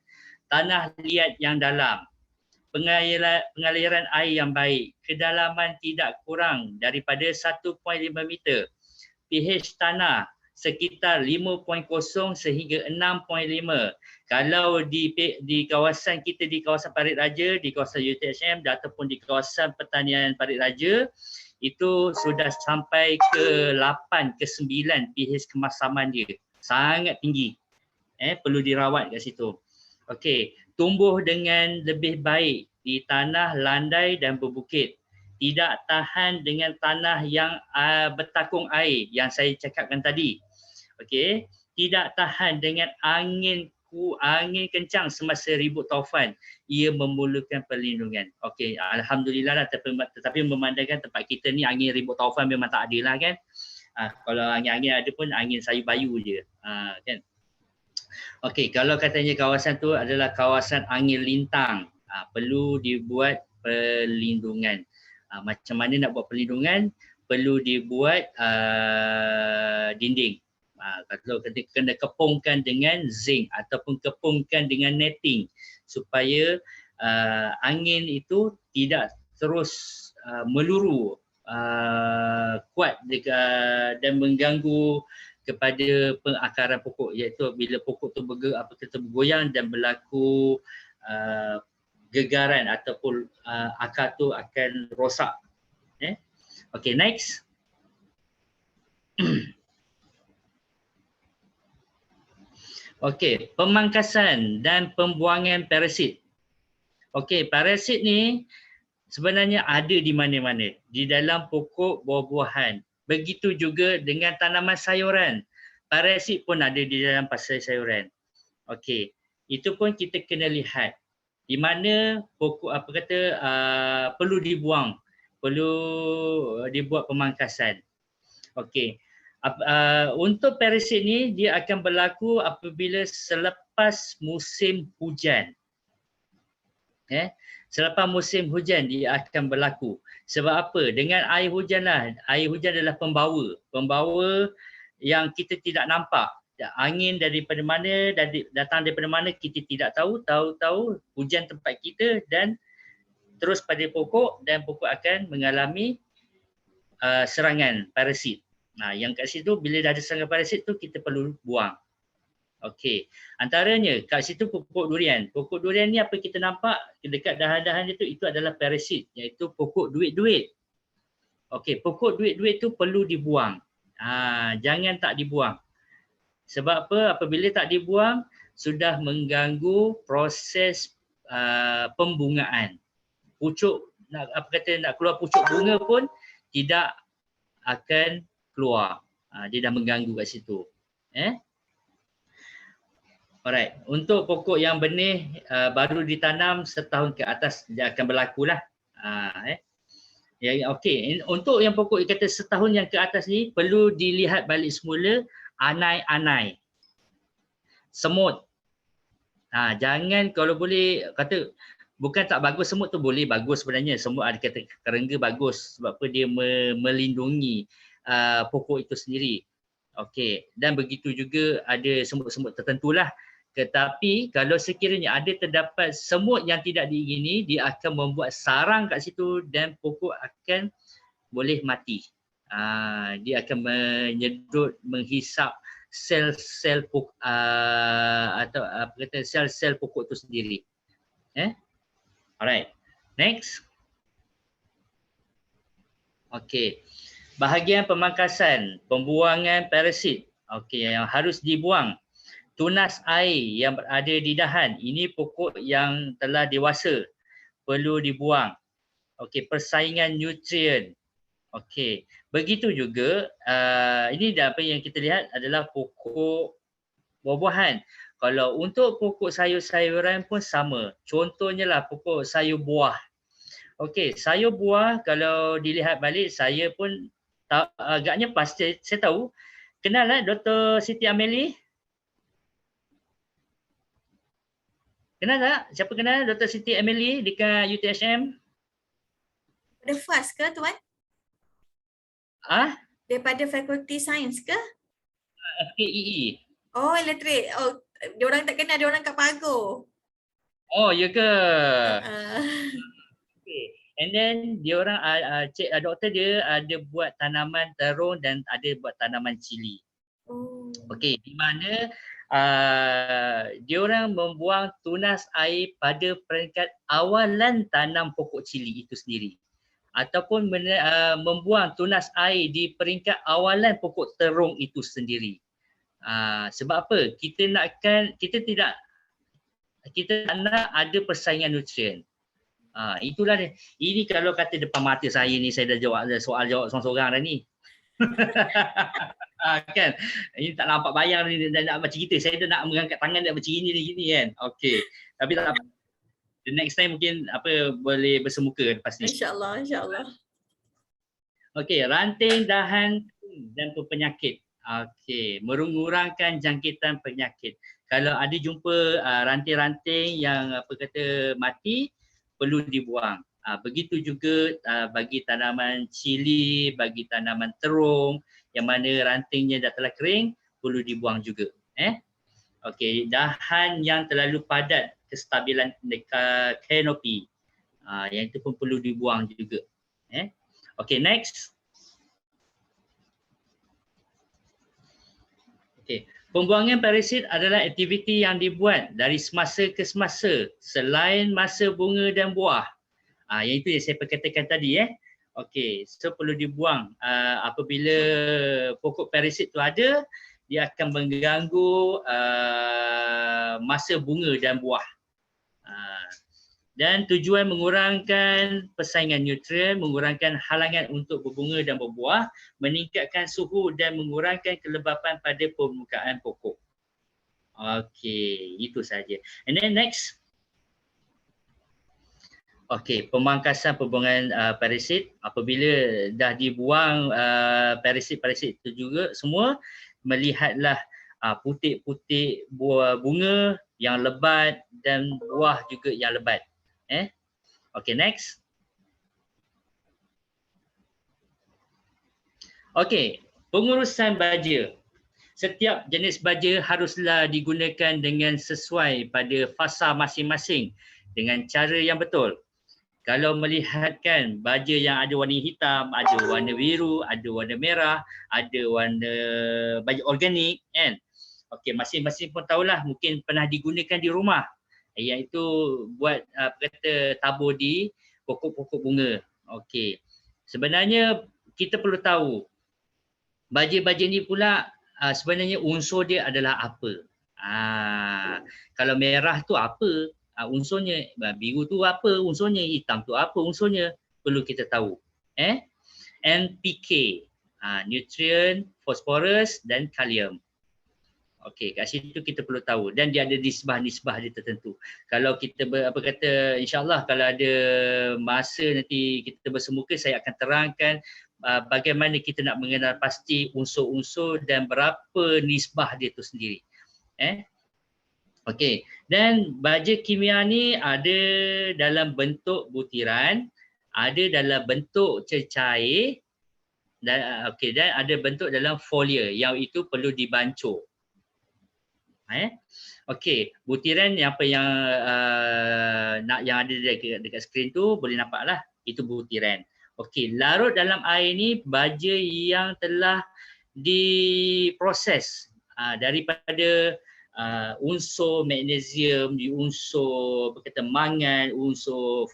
Tanah liat yang dalam. Pengaliran air yang baik. Kedalaman tidak kurang daripada 1.5 meter. pH tanah sekitar 5.0 sehingga 6.5. Kalau di kawasan kita, di kawasan Parit Raja, di kawasan UTHM ataupun di kawasan pertanian Parit Raja, itu sudah sampai ke 8 ke 9 pH kemasaman dia. Sangat tinggi. Perlu dirawat kat situ. Okey, tumbuh dengan lebih baik di tanah landai dan berbukit. Tidak tahan dengan tanah yang bertakung air yang saya cakapkan tadi. Okey, tidak tahan dengan angin kencang semasa ribut taufan. Ia memerlukan perlindungan. Okey, alhamdulillah lah, tetapi memandangkan tempat kita ni angin ribut taufan memang tak ada lah kan. Kalau angin-angin ada pun angin sayu bayu je. Kan. Okey, kalau katanya kawasan tu adalah kawasan angin lintang, perlu dibuat perlindungan. Macam mana nak buat perlindungan? Perlu dibuat dinding. Kalau kena kepungkan dengan zinc ataupun kepungkan dengan netting supaya angin itu tidak terus meluru kuat dan mengganggu kepada pengakaran pokok, iaitu bila pokok tu bergoyang dan berlaku gegaran ataupun akar tu akan rosak. Okay, next. Okey, pemangkasan dan pembuangan parasit. Okey, parasit ni sebenarnya ada di mana-mana, di dalam pokok buah-buahan. Begitu juga dengan tanaman sayuran. Parasit pun ada di dalam sayuran. Okey, itu pun kita kena lihat di mana pokok perlu dibuang, perlu dibuat pemangkasan. Okey. Untuk parasit ni dia akan berlaku apabila selepas musim hujan. Selepas musim hujan dia akan berlaku. Sebab apa? Dengan air hujan lah. Air hujan adalah pembawa yang kita tidak nampak. Angin daripada mana, datang daripada mana kita tidak tahu. Tahu-tahu hujan tempat kita dan terus pada pokok dan pokok akan mengalami serangan parasit. Nah, yang kat situ bila dah ada serangga parasit tu kita perlu buang. Okey, antaranya kat situ pokok durian. Pokok durian ni apa kita nampak dekat dahan-dahan dia tu, itu adalah parasit, iaitu pokok duit-duit. Okey, pokok duit-duit tu perlu dibuang. Jangan tak dibuang. Sebab apa? Apabila tak dibuang, sudah mengganggu proses pembungaan. Pucuk nak keluar pucuk bunga pun tidak akan keluar. Dia dah mengganggu kat situ. Alright, untuk pokok yang benih baru ditanam setahun ke atas dia akan berlakulah. Okey, untuk yang pokok kata setahun yang ke atas ni perlu dilihat balik semula anai-anai. Semut. Jangan kalau boleh kata bukan tak bagus, semut tu boleh bagus sebenarnya. Semut ada kata kerengga bagus sebab apa dia melindungi pokok itu sendiri. Okey, dan begitu juga ada semut-semut tertentulah. Tetapi kalau sekiranya ada terdapat semut yang tidak diingini, dia akan membuat sarang kat situ dan pokok akan boleh mati. Dia akan menyedut, menghisap sel-sel pokok atau apa kata sel-sel pokok itu sendiri. Alright. Next. Okey. Bahagian pemangkasan, pembuangan parasit. Okey, yang harus dibuang. Tunas air yang berada di dahan, ini pokok yang telah dewasa, perlu dibuang. Okey, persaingan nutrien. Okey, begitu juga ini dah apa yang kita lihat adalah pokok buah-buahan. Kalau untuk pokok sayur-sayuran pun sama. Contohnya lah pokok sayur buah. Okey, sayur buah kalau dilihat balik saya pun agaknya pasti saya tahu. Kenal lah Dr. Siti Amelie? Kenal tak? Siapa kenal Dr. Siti Amelie dekat UTHM? Ada FAS ke tuan? Daripada Fakulti Sains ke? FKEE. Oh, elektrik. Oh, diorang tak kenal, diorang kat Pago. Oh, ya ke? Okay. And then diorang doktor dia ada buat tanaman terung dan ada buat tanaman cili. Okey, di mana diorang membuang tunas air pada peringkat awalan tanam pokok cili itu sendiri, ataupun membuang tunas air di peringkat awalan pokok terung itu sendiri. Sebab apa? Kita tak nak ada persaingan nutrien. Itulah dia. Ini kalau kata depan mata saya ni, saya dah jawab soal seorang-seorang dah ni. Kan? Ini tak nampak bayang ni, dah nak macam kita. Saya dah nak mengangkat tangan dah macam gini kan. Okey. Tapi tak apa. The next time mungkin boleh bersemuka lepas ni. InsyaAllah, insyaAllah. Okey, ranting, dahan dan penyakit. Okey, mengurangkan jangkitan penyakit. Kalau ada jumpa ranting-ranting yang mati, perlu dibuang. Begitu juga bagi tanaman cili, bagi tanaman terung yang mana rantingnya dah telah kering, perlu dibuang juga. Okey, dahan yang terlalu padat, kestabilan kanopi, yang itu pun perlu dibuang juga. Okey, next. Okey, pembuangan parasit adalah aktiviti yang dibuat dari semasa ke semasa selain masa bunga dan buah. Yang itu yang saya perkatakan tadi. Okey, so perlu dibuang. Apabila pokok parasit tu ada, dia akan mengganggu masa bunga dan buah. Dan tujuan mengurangkan persaingan nutrien, mengurangkan halangan untuk berbunga dan berbuah, meningkatkan suhu dan mengurangkan kelembapan pada permukaan pokok. Okey, itu saja. And then next. Okey, pemangkasan pembuangan parasit. Apabila dah dibuang parasit-parasit itu juga semua, melihatlah putik-putik buah bunga yang lebat dan buah juga yang lebat. Okey, next. Okey, pengurusan baja. Setiap jenis baja haruslah digunakan dengan sesuai pada fasa masing-masing dengan cara yang betul. Kalau melihatkan baja yang ada warna hitam, ada warna biru, ada warna merah, ada warna baja organik kan. Okey, masing-masing pun tahulah mungkin pernah digunakan di rumah. Iaitu buat apa kata tabur di pokok-pokok bunga. Okey. Sebenarnya kita perlu tahu baja-baja ni pula sebenarnya unsur dia adalah apa. Kalau merah tu apa unsurnya, biru tu apa unsurnya, hitam tu apa unsurnya, perlu kita tahu. NPK, nutrient, phosphorus dan kalium. Okey, kat situ kita perlu tahu dan dia ada nisbah-nisbah dia tertentu. Kalau kita insya-Allah kalau ada masa nanti kita bersemuka, saya akan terangkan bagaimana kita nak mengenal pasti unsur-unsur dan berapa nisbah dia tu sendiri. Okey, dan baja kimia ni ada dalam bentuk butiran, ada dalam bentuk cecair dan dan ada bentuk dalam folia yang itu perlu dibancur. Okey, butiran yang apa yang yang ada dekat skrin tu boleh nampaklah, itu butiran. Okey, larut dalam air ni baja yang telah diproses daripada unsur magnesium, unsur mangan, unsur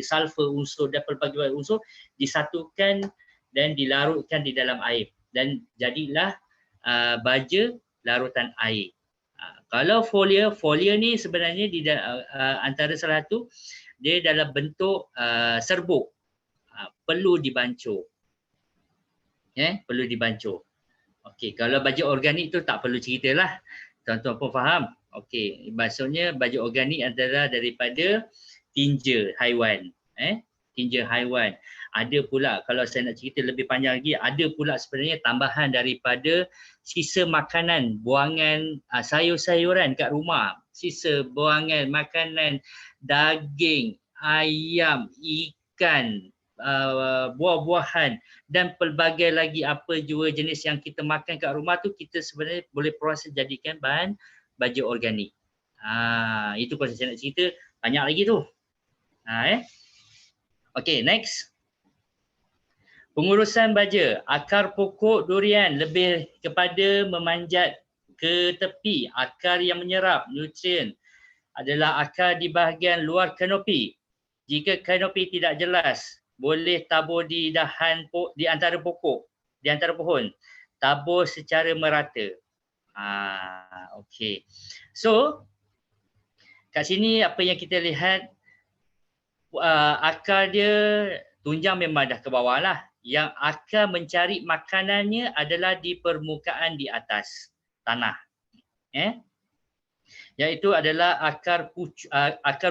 sulfur, unsur dan pelbagai unsur disatukan dan dilarutkan di dalam air dan jadilah baja larutan air. Kalau folia ni sebenarnya di antara salah satu dia dalam bentuk serbuk, perlu dibancur. Perlu dibancur. Okey, kalau baja organik tu tak perlu ceritalah. Tuan-tuan pun faham. Okey, maksudnya baju organik adalah daripada tinja haiwan. Tinja haiwan. Ada pula, kalau saya nak cerita lebih panjang lagi, ada pula sebenarnya tambahan daripada sisa makanan, buangan sayur-sayuran kat rumah. Sisa buangan makanan, daging, ayam, ikan, buah-buahan dan pelbagai lagi apa jua jenis yang kita makan kat rumah tu, kita sebenarnya boleh proses jadikan bahan baja organik. Itu kalau saya nak cerita banyak lagi tu. Okey, next. Pengurusan baja. Akar pokok durian lebih kepada memanjat ke tepi. Akar yang menyerap nutrien adalah akar di bahagian luar kanopi. Jika kanopi tidak jelas, boleh tabur di dahan di antara pokok, di antara pohon. Tabur secara merata. Okey. So, kat sini apa yang kita lihat, akar dia tunjang memang dah ke bawah lah. Yang akar mencari makanannya adalah di permukaan di atas tanah. Iaitu adalah akar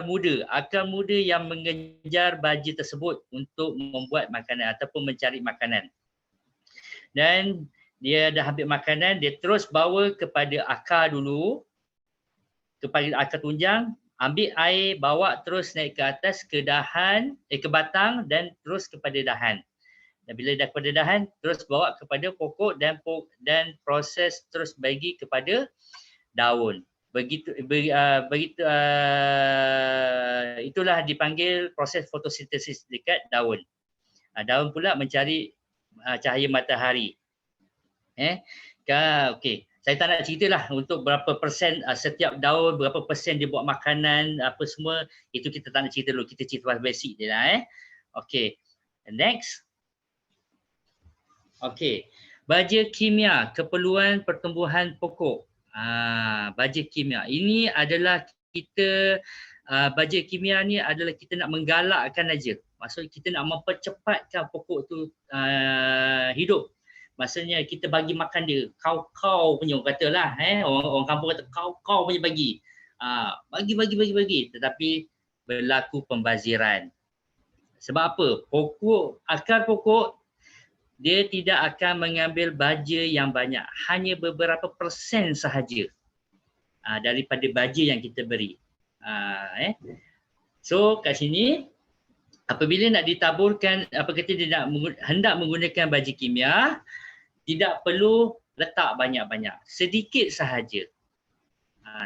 muda. Akar muda yang mengejar baja tersebut untuk membuat makanan ataupun mencari makanan. Dan dia dah ambil makanan, dia terus bawa kepada akar dulu, kepada akar tunjang, ambil air, bawa terus naik ke atas ke dahan, ke batang dan terus kepada dahan. Dan bila dah kepada dahan, terus bawa kepada pokok dan proses terus bagi kepada daun. Itulah dipanggil proses fotosintesis dekat daun. Daun pula mencari cahaya matahari. Okey, saya tak nak ceritalah untuk berapa persen setiap daun, berapa persen dia buat makanan, apa semua, itu kita tak nak cerita dulu, kita cerita pasal basic dia lah. Okey, next. Okey, baja kimia, keperluan pertumbuhan pokok. Baja kimia ini adalah kita, baja kimia ni adalah kita nak menggalakkan aja. Maksudnya kita nak mempercepatkan pokok tu hidup. Maksudnya kita bagi makan dia, kau punya orang katalah, orang kampung kata kau punya bagi. Bagi. Tetapi berlaku pembaziran. Sebab apa? Akar pokok dia tidak akan mengambil baja yang banyak, hanya beberapa persen sahaja daripada baja yang kita beri. So kat sini apabila nak ditaburkan, hendak menggunakan baja kimia, tidak perlu letak banyak-banyak, sedikit sahaja.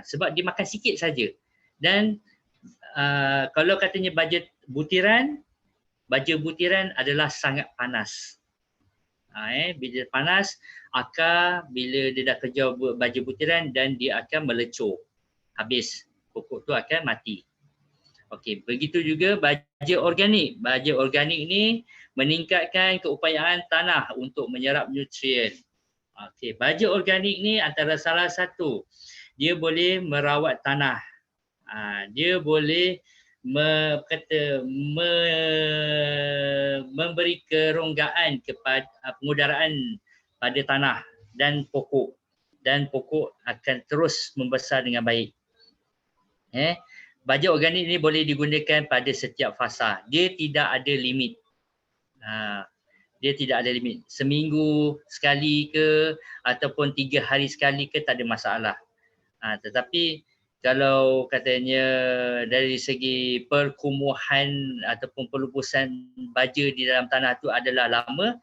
Sebab dia makan sikit saja. Dan kalau katanya baja butiran adalah sangat panas. Bila panas, akar bila dia dah kejar baja butiran dan dia akan melecur. Habis, pokok tu akan mati. Okey, begitu juga baja organik. Baja organik ni meningkatkan keupayaan tanah untuk menyerap nutrien. Okey, baja organik ni antara salah satu, dia boleh merawat tanah. Dia boleh memberi keronggaan kepada pengudaraan pada tanah dan pokok akan terus membesar dengan baik. Baja organik ni boleh digunakan pada setiap fasa. Dia tidak ada limit. Dia tidak ada limit. Seminggu sekali ke ataupun 3 hari sekali ke tak ada masalah. Tetapi kalau katanya dari segi perkumuhan ataupun pelubusan baja di dalam tanah tu adalah lama,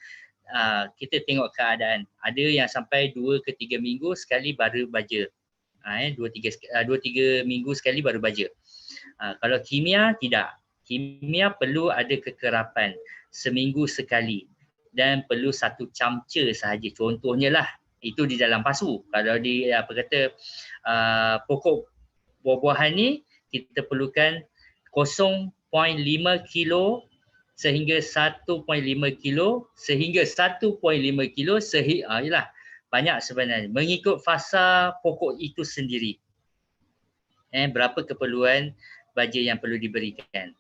kita tengok keadaan. Ada yang sampai 2 ke 3 minggu sekali baru baja. 2-3 minggu sekali baru baja. Kalau kimia tidak. Kimia perlu ada kekerapan seminggu sekali dan perlu 1 camca sahaja. Contohnya lah, itu di dalam pasu. Kalau di pokok buah-buahan ni kita perlukan 0.5 kilo sehingga 1.5 kilo sehingga 1.5 kilo yalah, banyak sebenarnya mengikut fasa pokok itu sendiri. Berapa keperluan baja yang perlu diberikan.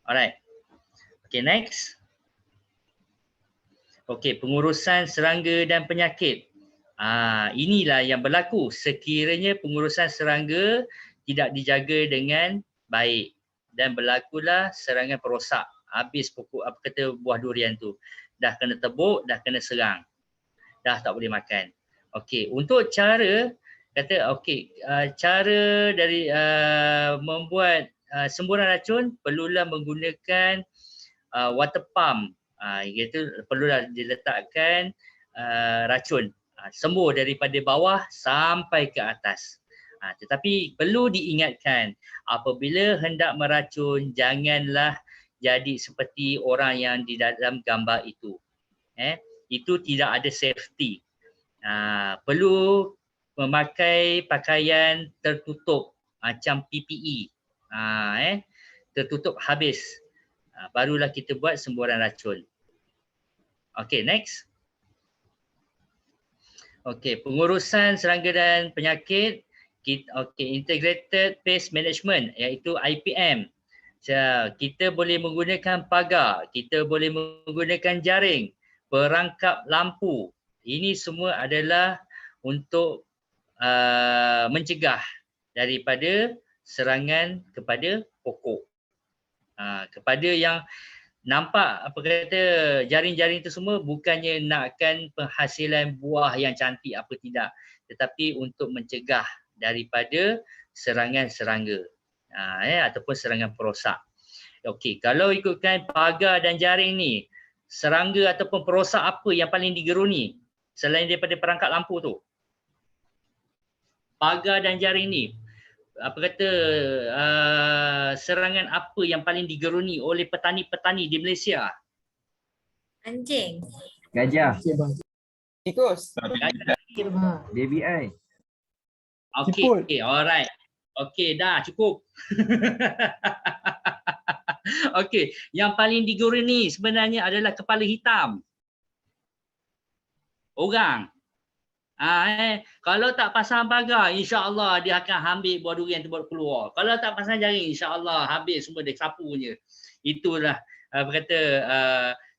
Alright. Okay, next. Okay, pengurusan serangga dan penyakit. Inilah yang berlaku sekiranya pengurusan serangga tidak dijaga dengan baik dan berlakulah serangan perosak. Habis pokok buah durian tu. Dah kena tebuk, dah kena serang. Dah tak boleh makan. Okey, untuk cara cara dari membuat semburan racun perlulah menggunakan water pump. Iaitu perlulah diletakkan racun. Sembuh daripada bawah sampai ke atas. Tetapi perlu diingatkan, apabila hendak meracun, janganlah jadi seperti orang yang di dalam gambar itu. Itu tidak ada safety. Perlu memakai pakaian tertutup macam PPE. Tertutup habis. Barulah kita buat semburan racun. Okay, next. Okey, pengurusan serangga dan penyakit, Integrated Pest Management iaitu IPM. Kita boleh menggunakan pagar, kita boleh menggunakan jaring, perangkap lampu. Ini semua adalah untuk mencegah daripada serangan kepada pokok. Kepada yang nampak jaring-jaring itu semua bukannya nakkan penghasilan buah yang cantik apa tidak, tetapi untuk mencegah daripada serangan serangga ataupun serangan perosak. Okey, kalau ikutkan pagar dan jaring ni, serangga ataupun perosak apa yang paling digeruni selain daripada perangkap lampu tu? Pagar dan jaring ni, serangan apa yang paling digeruni oleh petani-petani di Malaysia? Anjing. Gajah. Tikus. DBI. Okey, alright. Okey, dah cukup. Okey, yang paling digeruni sebenarnya adalah kepala hitam. Orang. Kalau tak pasang pagar, insya-Allah dia akan ambil buah durian tu baru keluar. Kalau tak pasang jaring, insya-Allah habis semua dia sapunya. Itulah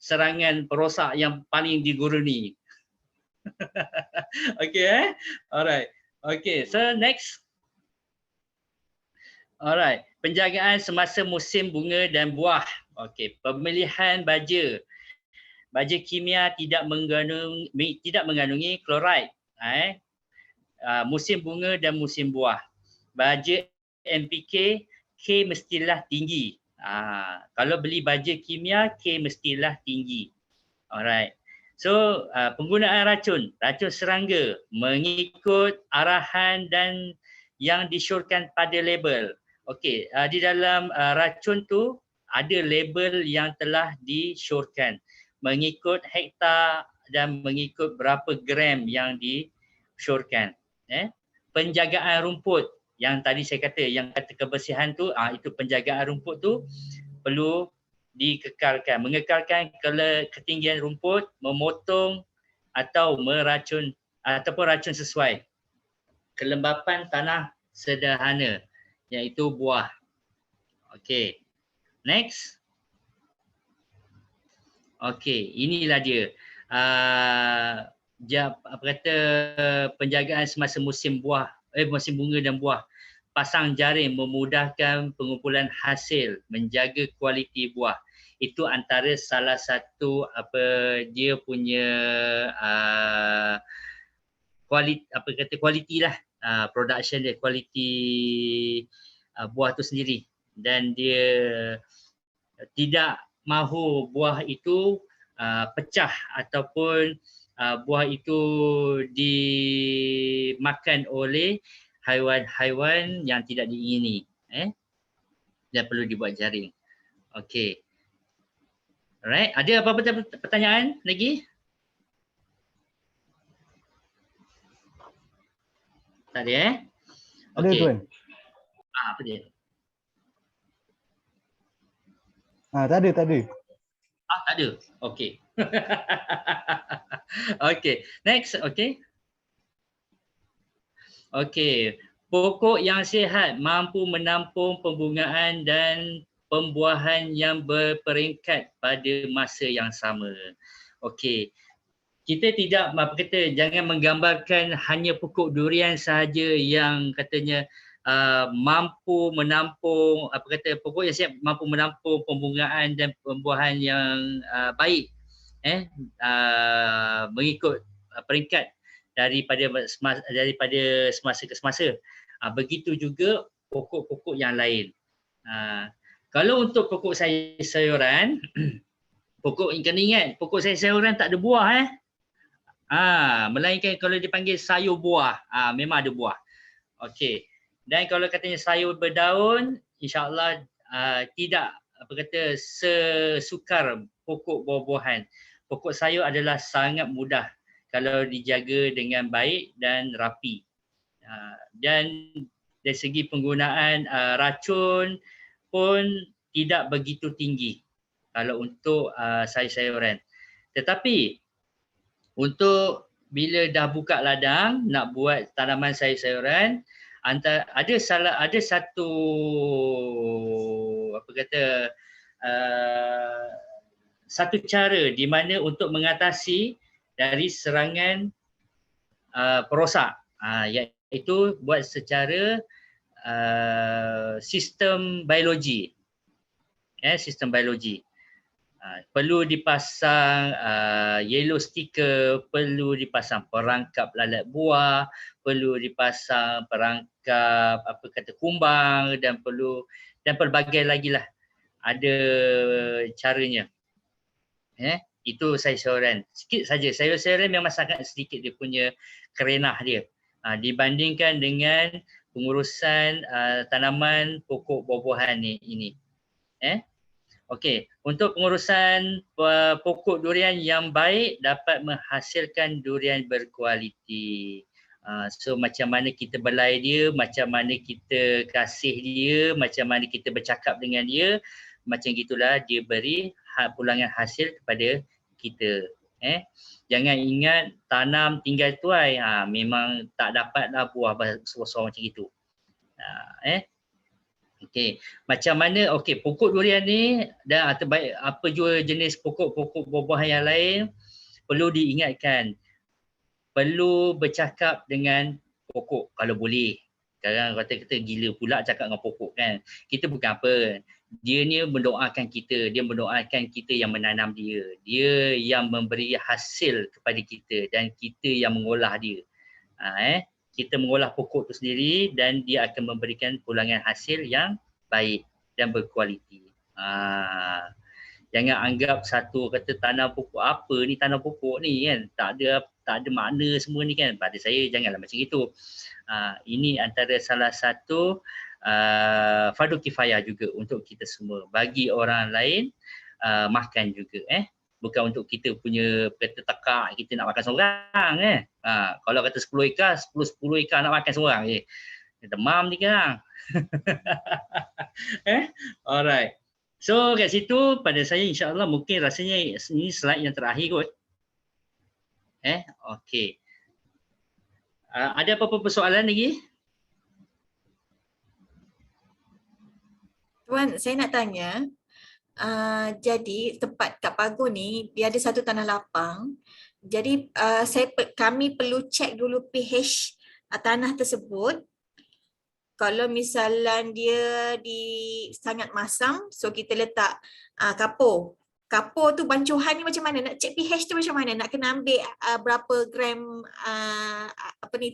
serangan perosak yang paling diguruni. Okay, alright. Okay, so next. Alright, penjagaan semasa musim bunga dan buah. Okay, pemilihan baja. Baja kimia tidak mengandungi klorid. Musim bunga dan musim buah. Baja NPK, K mestilah tinggi. Kalau beli baja kimia, K mestilah tinggi. Alright. So, penggunaan racun serangga mengikut arahan dan yang disyorkan pada label. Okey, di dalam racun tu ada label yang telah disyorkan mengikut hektar dan mengikut berapa gram yang disyorkan. Penjagaan rumput yang tadi saya kata, yang kata kebersihan tu, itu penjagaan rumput tu perlu dikekalkan, mengekalkan ketinggian rumput, memotong atau meracun ataupun racun sesuai kelembapan tanah sederhana iaitu buah. Okey. Next. Okey, inilah dia. Penjagaan semasa musim musim bunga dan buah. Pasang jaring memudahkan pengumpulan hasil, menjaga kualiti buah. Itu antara salah satu dia punya kualiti lah, production dia, kualiti buah tu sendiri. Dan dia tidak mahu buah itu pecah ataupun buah itu dimakan oleh haiwan-haiwan yang tidak diingini. Dan perlu dibuat jaring. Okey. Alright, ada apa-apa pertanyaan lagi? Tak ada Ada tuan. Apa dia? Tak ada. Tak ada. Okey. Okey, next. Okey. Pokok yang sihat mampu menampung pembungaan dan pembuahan yang berperingkat pada masa yang sama. Okey. Kita tidak jangan menggambarkan hanya pokok durian sahaja yang katanya mampu menampung pokok yang siap mampu menampung pembungaan dan pembuahan yang baik mengikut peringkat daripada semasa ke semasa. Begitu juga pokok-pokok yang lain. Kalau untuk pokok sayur-sayuran, kena ingat pokok sayur-sayuran tak ada buah melainkan kalau dipanggil sayur buah, memang ada buah. Okey. Dan kalau katanya sayur berdaun, insya-Allah tidak sesukar pokok buah-buahan. Pokok sayur adalah sangat mudah kalau dijaga dengan baik dan rapi. Dan dari segi penggunaan racun pun tidak begitu tinggi kalau untuk sayur-sayuran. Tetapi untuk bila dah buka ladang nak buat tanaman sayur-sayuran, ada satu satu cara di mana untuk mengatasi dari serangan perosak, iaitu buat secara sistem biologi. Sistem biologi. Perlu dipasang yellow sticker, perlu dipasang perangkap lalat buah, perlu dipasang perangkap kumbang dan pelbagai lagi lah. Ada caranya. Itu sayur-sayuran. Sikit saja. Sayur-sayuran memang sangat sedikit dia punya kerenah dia. Dibandingkan dengan pengurusan tanaman pokok buah-buahan ini. Okey, untuk pengurusan pokok durian yang baik dapat menghasilkan durian berkualiti. So macam mana kita belai dia, macam mana kita kasih dia, macam mana kita bercakap dengan dia, macam gitulah dia beri pulangan hasil kepada kita. Jangan ingat tanam tinggal tuai, memang tak dapatlah buah besar-besar macam itu. Okey, macam mana pokok durian ni dan atau baik apa jua jenis pokok-pokok buah-buahan yang lain perlu diingatkan. Perlu bercakap dengan pokok kalau boleh. Sekarang kata gila pula cakap dengan pokok kan. Kita bukan apa. Dia ni mendoakan kita, dia mendoakan kita yang menanam dia. Dia yang memberi hasil kepada kita dan kita yang mengolah dia. Kita mengolah pokok tu sendiri dan dia akan memberikan pulangan hasil yang baik dan berkualiti. Jangan anggap satu kata tanam pokok apa ni, tanam pokok ni kan tak ada makna semua ni kan. Pada saya janganlah macam itu. Ini antara salah satu fardu kifayah juga untuk kita semua. Bagi orang lain makan juga bukan untuk kita punya kata tekak kita nak makan seorang kalau kata 10 ekar 10 ekar nak makan seorang demam ni kan. Alright. So kat situ pada saya insya-Allah mungkin rasanya ini slide yang terakhir kot. Okey. Ada apa-apa persoalan lagi? Tuan, saya nak tanya, jadi tempat kat Pagu ni dia ada satu tanah lapang. Jadi kami perlu cek dulu pH tanah tersebut. Kalau misalnya dia sangat masam, so kita letak kapur. Kapur tu bancuhan ni macam mana? Nak cek pH tu macam mana? Nak kena ambil berapa gram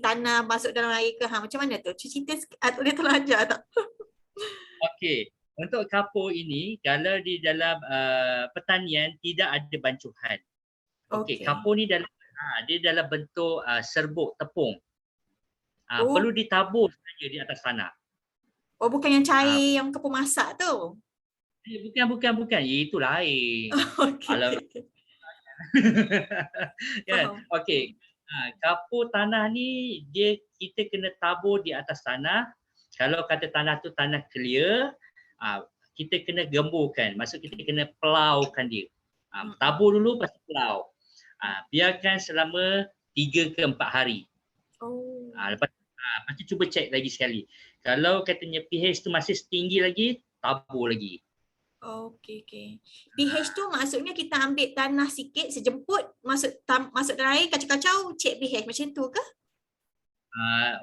tanah masuk dalam air ke? Macam mana tu? Cerita boleh tolong ajar tak? Okey. Untuk kapur ini, kalau di dalam pertanian tidak ada bancuhan. Okey, kapur ni dia dalam bentuk serbuk tepung. Perlu ditabur saja di atas tanah. Oh, bukan yang cair yang kapur masak tu? Bukan. Itu lain. Okey. Okey. Kapur tanah ni kita kena tabur di atas tanah. Kalau kata tanah tu tanah clear, kita kena gemburkan. Maksud kita kena pelaukan dia. Tabur dulu lepas pelau. Biarkan selama 3 ke 4 hari. Lepas tu cuba cek lagi sekali. Kalau katanya pH tu masih tinggi lagi, tabur lagi. Okey. pH tu maksudnya kita ambil tanah sikit sejemput masuk dalam air kacau-kacau cek pH macam tu ke?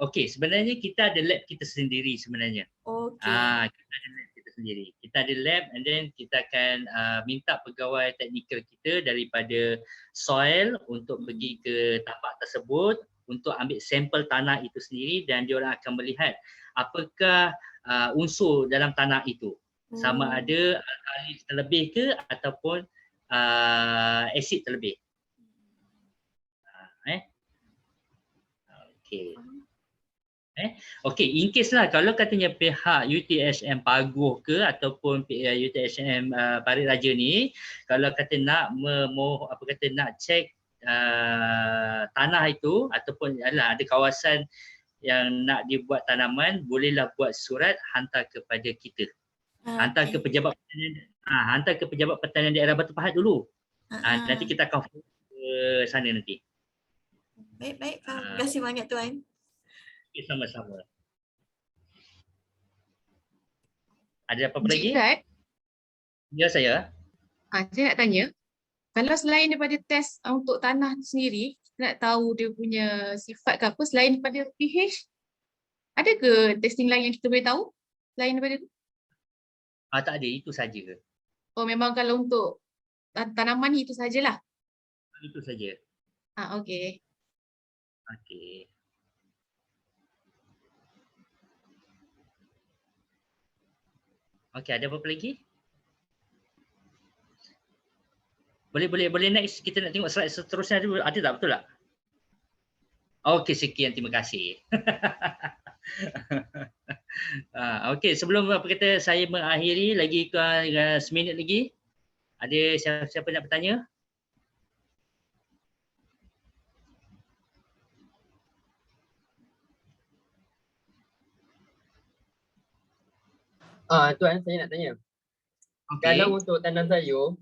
Okey, sebenarnya kita ada lab kita sendiri sebenarnya. Okey. Kita ada lab kita sendiri. Kita ada lab and then kita akan minta pegawai teknikal kita daripada soil untuk pergi ke tapak tersebut untuk ambil sampel tanah itu sendiri dan diorang akan melihat apakah unsur dalam tanah itu. Sama ada alkali terlebih ke ataupun asid terlebih. Okey, in case lah kalau katanya pihak UTHM Paguh ke ataupun UTHM Parit Raja ni kalau kata nak nak cek tanah itu ataupun ada kawasan yang nak dibuat tanaman, bolehlah buat surat hantar kepada kita. Hantar ke pejabat pertanian daerah Batu Pahat dulu. Nanti kita akan ke sana nanti. Baik. Terima kasih banyak tuan. Sama-sama. Ada apa-apa lagi? Encik, Ya, saya. Saya nak tanya, kalau selain daripada test untuk tanah tu sendiri, nak tahu dia punya sifat ke apa, selain daripada pH, ada ke testing lain yang kita boleh tahu? Selain daripada tu? Tak ada, itu saja. Oh, memang kalau untuk tanaman ni itu sajalah? Itu saja. Okey. Okey. Okey, ada apa-apa lagi? Boleh next kita nak tengok slide seterusnya ada tak, betul tak? Okey, sekian, terima kasih. Okey, sebelum saya mengakhiri lagi seminit lagi. Ada siapa nak bertanya? Tuan, saya nak tanya. Kalau untuk tanam sayur,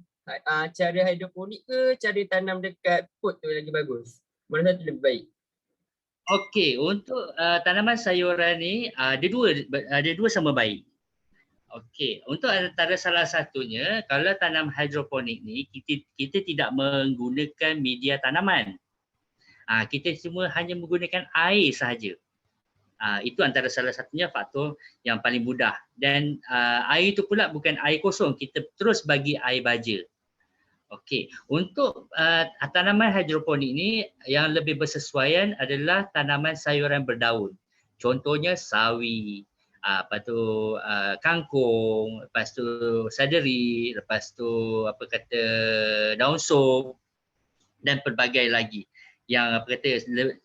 cara hidroponik ke cara tanam dekat pot tu lagi bagus? Mana satu lebih baik? Okey, untuk tanaman sayuran ni ada dua sama baik. Okey, untuk antara salah satunya kalau tanam hidroponik ni kita tidak menggunakan media tanaman. Kita cuma hanya menggunakan air sahaja. Itu antara salah satunya faktor yang paling mudah dan air itu pula bukan air kosong, kita terus bagi air baja. Okey, untuk tanaman hidroponik ni yang lebih bersesuaian adalah tanaman sayuran berdaun. Contohnya sawi, lepas tu kangkung, lepas tu seledri, lepas tu daun sop dan pelbagai lagi yang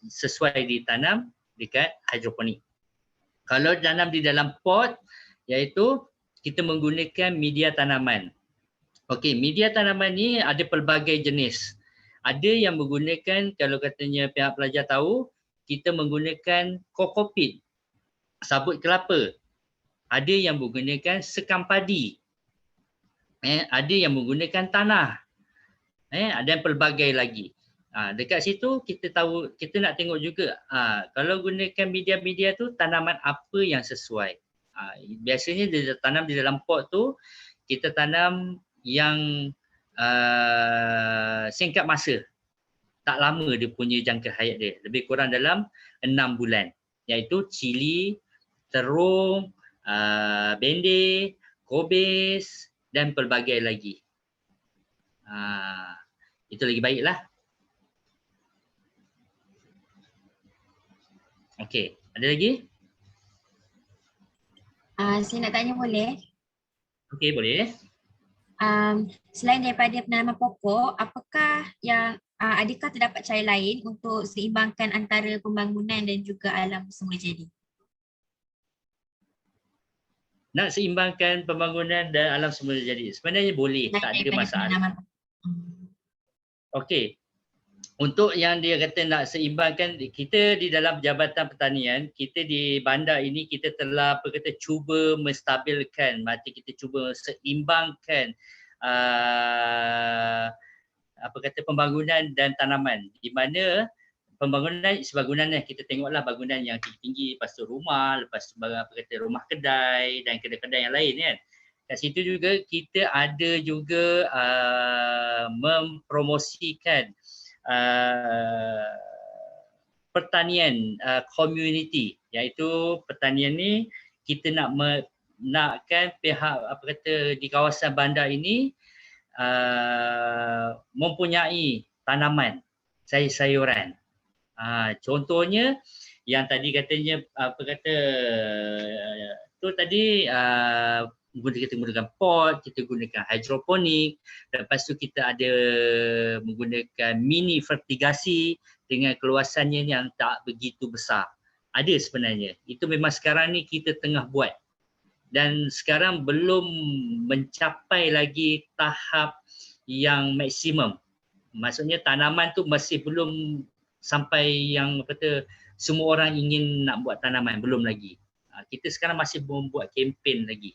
sesuai ditanam dekat hidroponik. Kalau tanam di dalam pot, iaitu kita menggunakan media tanaman. Okey, media tanaman ni ada pelbagai jenis. Ada yang menggunakan, kalau katanya pihak pelajar tahu, kita menggunakan kokopit, sabut kelapa. Ada yang menggunakan sekam padi. Ada yang menggunakan tanah. Ada yang pelbagai lagi. Dekat situ kita tahu, kita nak tengok juga kalau gunakan media-media tu tanaman apa yang sesuai. Biasanya dia tanam di dalam pot tu, kita tanam yang singkat masa. Tak lama dia punya jangka hayat dia. Lebih kurang dalam 6 bulan. Iaitu cili, terung, bendir, kobis dan pelbagai lagi. Itu lagi baiklah. Okey, ada lagi? Saya nak tanya boleh? Okey, boleh. Selain daripada penanaman pokok, apakah yang adakah terdapat cara lain untuk seimbangkan antara pembangunan dan juga alam semula jadi? Nak seimbangkan pembangunan dan alam semula jadi. Sebenarnya boleh, tak ada masalah. Okey. Untuk yang dia kata nak seimbangkan, kita di dalam Jabatan Pertanian, kita di bandar ini kita telah cuba menstabilkan, kita cuba seimbangkan pembangunan dan tanaman. Di mana pembangunan sebangunan kita tengoklah bangunan yang tinggi, lepas tu rumah, lepas tu rumah kedai dan kedai-kedai yang lain kan. Kat situ juga kita ada juga mempromosikan pertanian community, iaitu pertanian ni kita nakkan pihak di kawasan bandar ini mempunyai tanaman sayur-sayuran. Contohnya yang tadi katanya tu tadi kita menggunakan pot, kita gunakan hidroponik, lepas tu kita ada menggunakan mini fertigasi dengan keluasannya yang tak begitu besar. Ada sebenarnya. Itu memang sekarang ni kita tengah buat. Dan sekarang belum mencapai lagi tahap yang maksimum. Maksudnya tanaman tu masih belum sampai yang semua orang ingin nak buat tanaman, belum lagi. Kita sekarang masih membuat kempen lagi.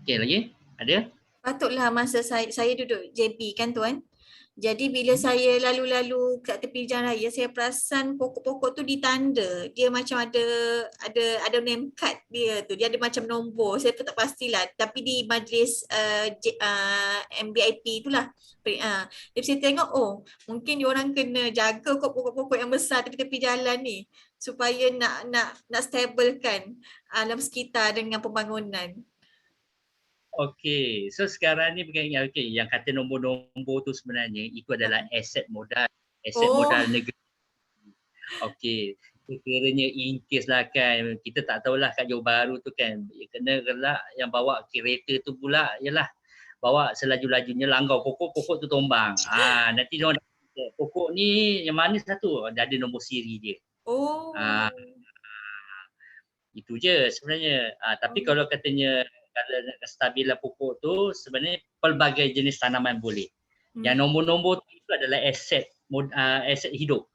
Okey, lagi? Ada? Patutlah masa saya duduk JB kan tuan. Jadi bila saya lalu-lalu kat tepi jalan raya, saya perasan pokok-pokok tu ditanda. Dia macam ada name card dia tu. Dia ada macam nombor. Saya pun tak pastilah. Tapi di majlis MBIP itulah. Dia saya tengok, mungkin diorang kena jaga kot pokok-pokok yang besar tepi-tepi jalan ni. Supaya nak stablekan alam sekitar dengan pembangunan. Okey, so sekarang ni yang kata nombor-nombor tu sebenarnya itu adalah aset modal negeri. Okey, sekiranya in case lah kan, kita tak tahulah kat Johor Bahru tu kan, kena gelak yang bawa kereta tu pula, yalah bawa selaju-lajunya langgar pokok tu tumbang. Nanti dia pokok ni yang mana satu, dah ada nombor siri dia. Itu je sebenarnya. Tapi kalau katanya kalau nak stabilan pokok tu sebenarnya pelbagai jenis tanaman boleh. Yang nombor-nombor tu itu adalah aset hidup.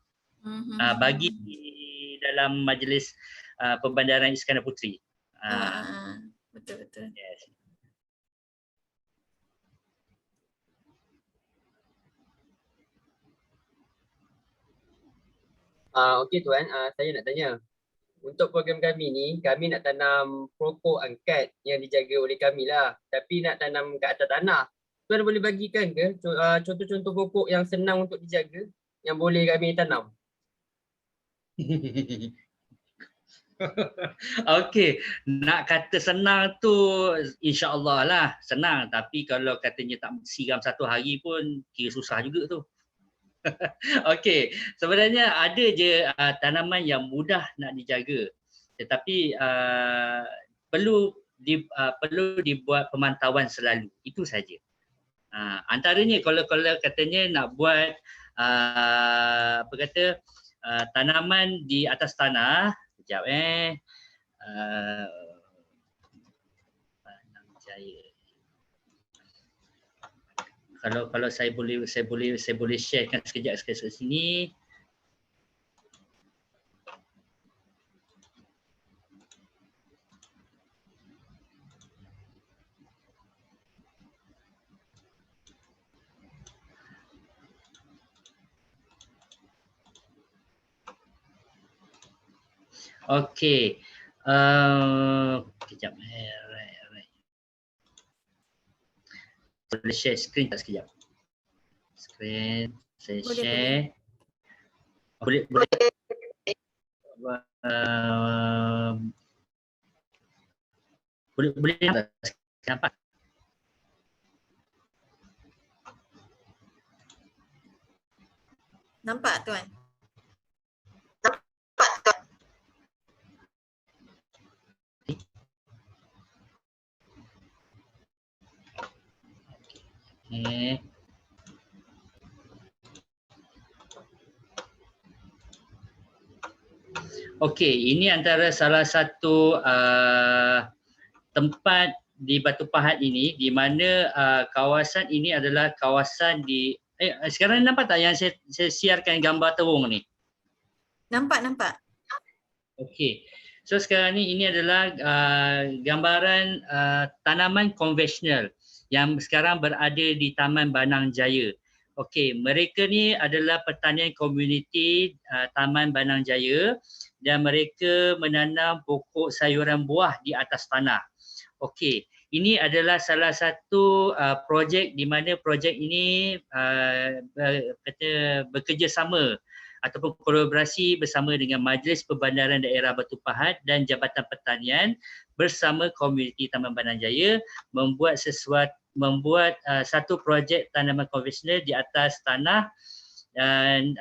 Bagi dalam majlis Pembandaran Iskandar Puteri. Betul-betul. Yes. Okey tuan, saya nak tanya. Untuk program kami ni, kami nak tanam pokok angkat yang dijaga oleh kami lah. Tapi nak tanam kat atas tanah. Tuan boleh bagikan ke contoh-contoh pokok yang senang untuk dijaga yang boleh kami tanam? Okey, nak kata senang tu insya-Allah lah senang. Tapi kalau katanya tak siram satu hari pun kira susah juga tu. Okey, sebenarnya ada je tanaman yang mudah nak dijaga, tetapi perlu dibuat pemantauan selalu. Itu saja. Antaranya kalau katanya nak buat tanaman di atas tanah. Sekejap Banang Jaya. Kalau saya boleh sharekan sekejap kat sini. Okey. Kejap. Right. Boleh share screen tak sekejap? Screen, saya Boleh, share. Boleh. Boleh nampak? Nampak tuan? Okay. Okey, ini antara salah satu tempat di Batu Pahat ini di mana kawasan ini adalah kawasan di sekarang nampak tak yang saya siarkan gambar terung ni? Nampak. Okey. So sekarang ni ini adalah gambaran tanaman konvensional yang sekarang berada di Taman Banang Jaya. Okey, mereka ni adalah pertanian komuniti Taman Banang Jaya dan mereka menanam pokok sayuran buah di atas tanah. Okey, ini adalah salah satu projek di mana projek ini bekerjasama ataupun kolaborasi bersama dengan Majlis Perbandaran Daerah Batu Pahat dan Jabatan Pertanian bersama komuniti Taman Banang Jaya membuat satu projek tanaman konvensional di atas tanah, dan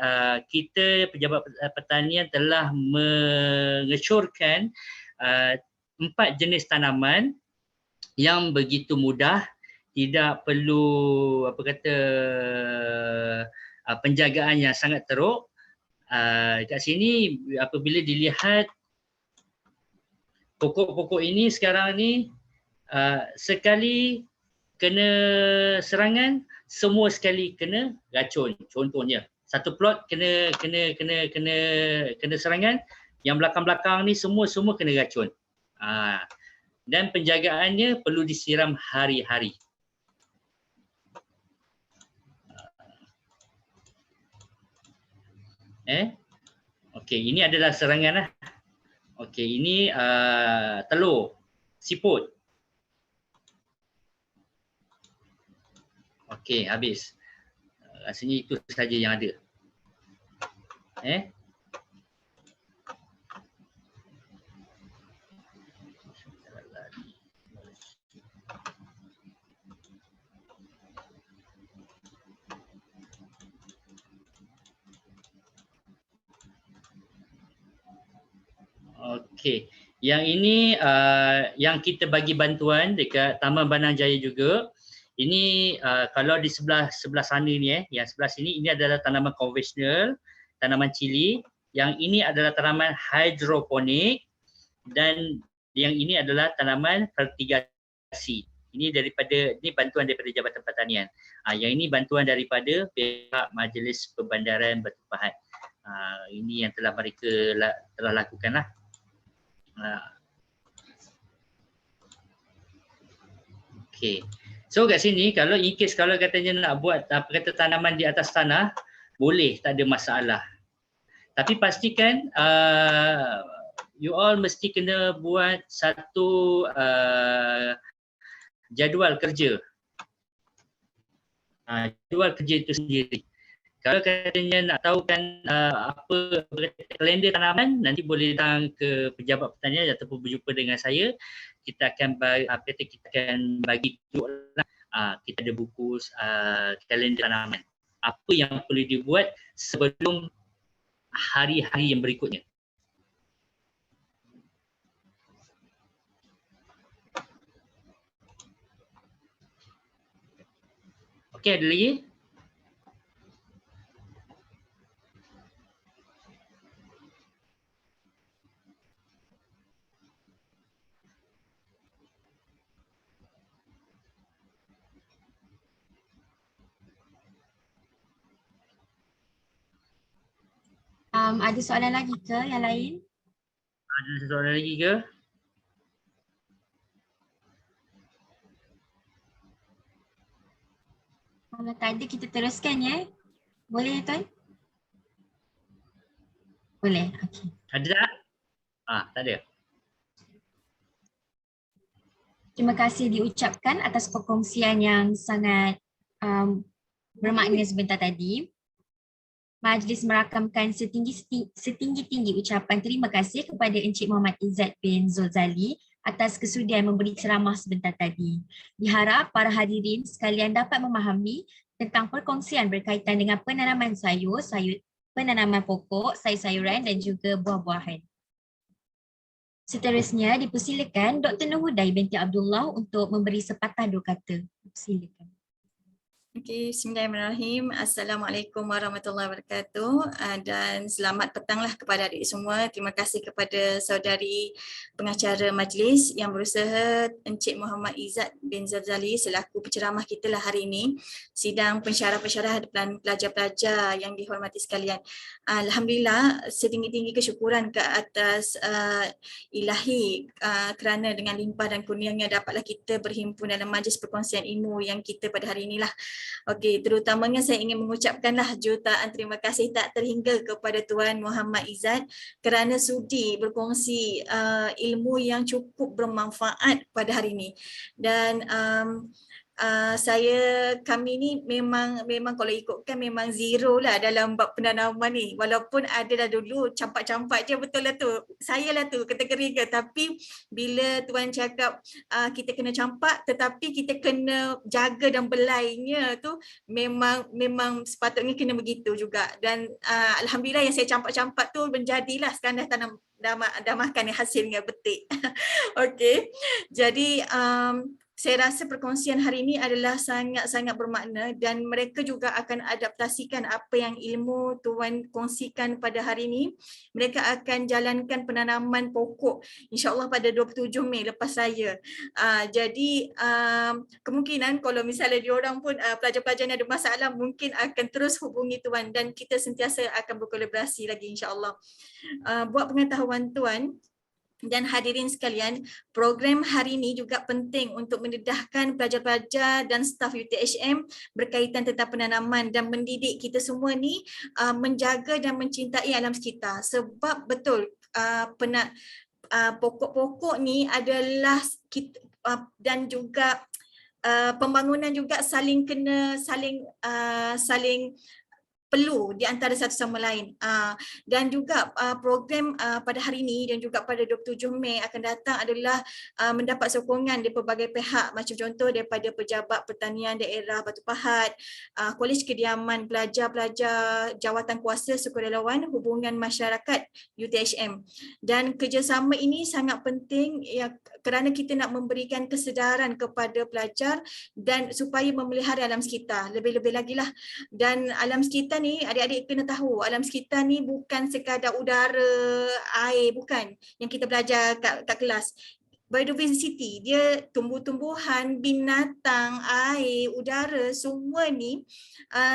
kita pejabat pertanian telah mengesyorkan 4 jenis tanaman yang begitu mudah, tidak perlu penjagaan yang sangat teruk. Kat sini apabila dilihat pokok-pokok ini sekarang ni sekali kena serangan, semua sekali kena racun. Contohnya satu plot kena serangan, yang belakang-belakang ni semua kena racun. Dan penjagaannya perlu disiram hari-hari. Okey, ini adalah serangan lah. Okey, ini telur, siput. Okey, habis. Rasanya itu saja yang ada. Okey, yang ini yang kita bagi bantuan dekat Taman Banang Jaya juga. Ini kalau di sebelah sana ni yang sebelah sini ini adalah tanaman konvensional, tanaman cili. Yang ini adalah tanaman hidroponik dan yang ini adalah tanaman fertigasi. Ini bantuan daripada Jabatan Pertanian. Yang ini bantuan daripada pihak Majlis Perbandaran Batu Pahat. Ini yang telah mereka telah lakukanlah. Okey. So kat sini kalau in case kalau katanya nak buat tanaman di atas tanah, boleh, tak ada masalah. Tapi pastikan you all mesti kena buat satu jadual kerja. Jadual kerja itu sendiri. Kalau katanya nak tahu kan apa kalender tanaman, nanti boleh datang ke pejabat pertanian ataupun berjumpa dengan saya. Kita akan bagi kita ada buku kalender tanaman. Apa yang perlu dibuat sebelum hari-hari yang berikutnya. Okey, ada lagi? Ada soalan lagi ke yang lain? Ada soalan lagi ke? Kalau tak ada kita teruskan ya. Boleh Tuan? Boleh, okey. Ada tak? Tak ada. Terima kasih diucapkan atas perkongsian yang sangat bermakna sebentar tadi. Majlis merakamkan setinggi-tinggi ucapan terima kasih kepada Encik Muhammad Izzat bin Zulzali atas kesudian memberi ceramah sebentar tadi. Diharap para hadirin sekalian dapat memahami tentang perkongsian berkaitan dengan penanaman sayur, penanaman pokok, sayur-sayuran dan juga buah-buahan. Seterusnya dipersilakan Dr. Nurhudai binti Abdullah untuk memberi sepatah dua kata. Silakan. Okey, bismillahirrahmanirrahim. Assalamualaikum warahmatullahi wabarakatuh dan selamat petanglah kepada adik semua. Terima kasih kepada saudari pengacara majlis yang berusaha Encik Muhammad Izzat bin Zulzali selaku penceramah kita lah hari ini. Sidang pensyarah-pensyarah dan pelajar-pelajar yang dihormati sekalian. Alhamdulillah, setinggi-tinggi kesyukuran ke atas ilahi kerana dengan limpah dan kurnianya dapatlah kita berhimpun dalam majlis perkongsian ilmu yang kita pada hari inilah. Okey, terutamanya saya ingin mengucapkanlah jutaan terima kasih tak terhingga kepada Tuan Muhammad Izzat kerana sudi berkongsi ilmu yang cukup bermanfaat pada hari ini. Dan kami ni memang kalau ikutkan memang zero lah dalam bab penanaman ni, walaupun ada dah dulu campak-campak je, betul lah tu, saya lah tu kategori ke, tapi bila Tuan cakap kita kena campak tetapi kita kena jaga dan belainya tu memang sepatutnya kena begitu juga. Dan Alhamdulillah yang saya campak-campak tu menjadilah sekarang dah makan hasilnya betik. Okey, jadi saya rasa perkongsian hari ini adalah sangat-sangat bermakna dan mereka juga akan adaptasikan apa yang ilmu Tuan kongsikan pada hari ini. Mereka akan jalankan penanaman pokok insya-Allah pada 27 Mei lepas saya. Jadi kemungkinan kalau misalnya diorang pun pelajar-pelajar yang ada masalah mungkin akan terus hubungi Tuan dan kita sentiasa akan berkolaborasi lagi insya-Allah. Buat pengetahuan Tuan dan hadirin sekalian, program hari ini juga penting untuk mendedahkan pelajar-pelajar dan staf UTHM berkaitan tentang penanaman dan mendidik kita semua ni menjaga dan mencintai alam sekitar. Sebab betul pokok-pokok ni adalah dan juga pembangunan juga saling perlu di antara satu sama lain. Dan juga program pada hari ini dan juga pada 27 Mei akan datang adalah mendapat sokongan dari pelbagai pihak, macam contoh daripada Pejabat Pertanian Daerah Batu Pahat, Kolej Kediaman Pelajar-Pelajar Jawatan Kuasa Sukarelawan Hubungan Masyarakat UTHM. Dan kerjasama ini sangat penting ya, kerana kita nak memberikan kesedaran kepada pelajar dan supaya memelihara alam sekitar. Lebih-lebih lagi lah. Dan alam sekitar ni adik-adik kena tahu, alam sekitar ni bukan sekadar udara, air, bukan yang kita belajar kat kelas. Biodiversity, dia tumbuh-tumbuhan, binatang, air, udara, semua ni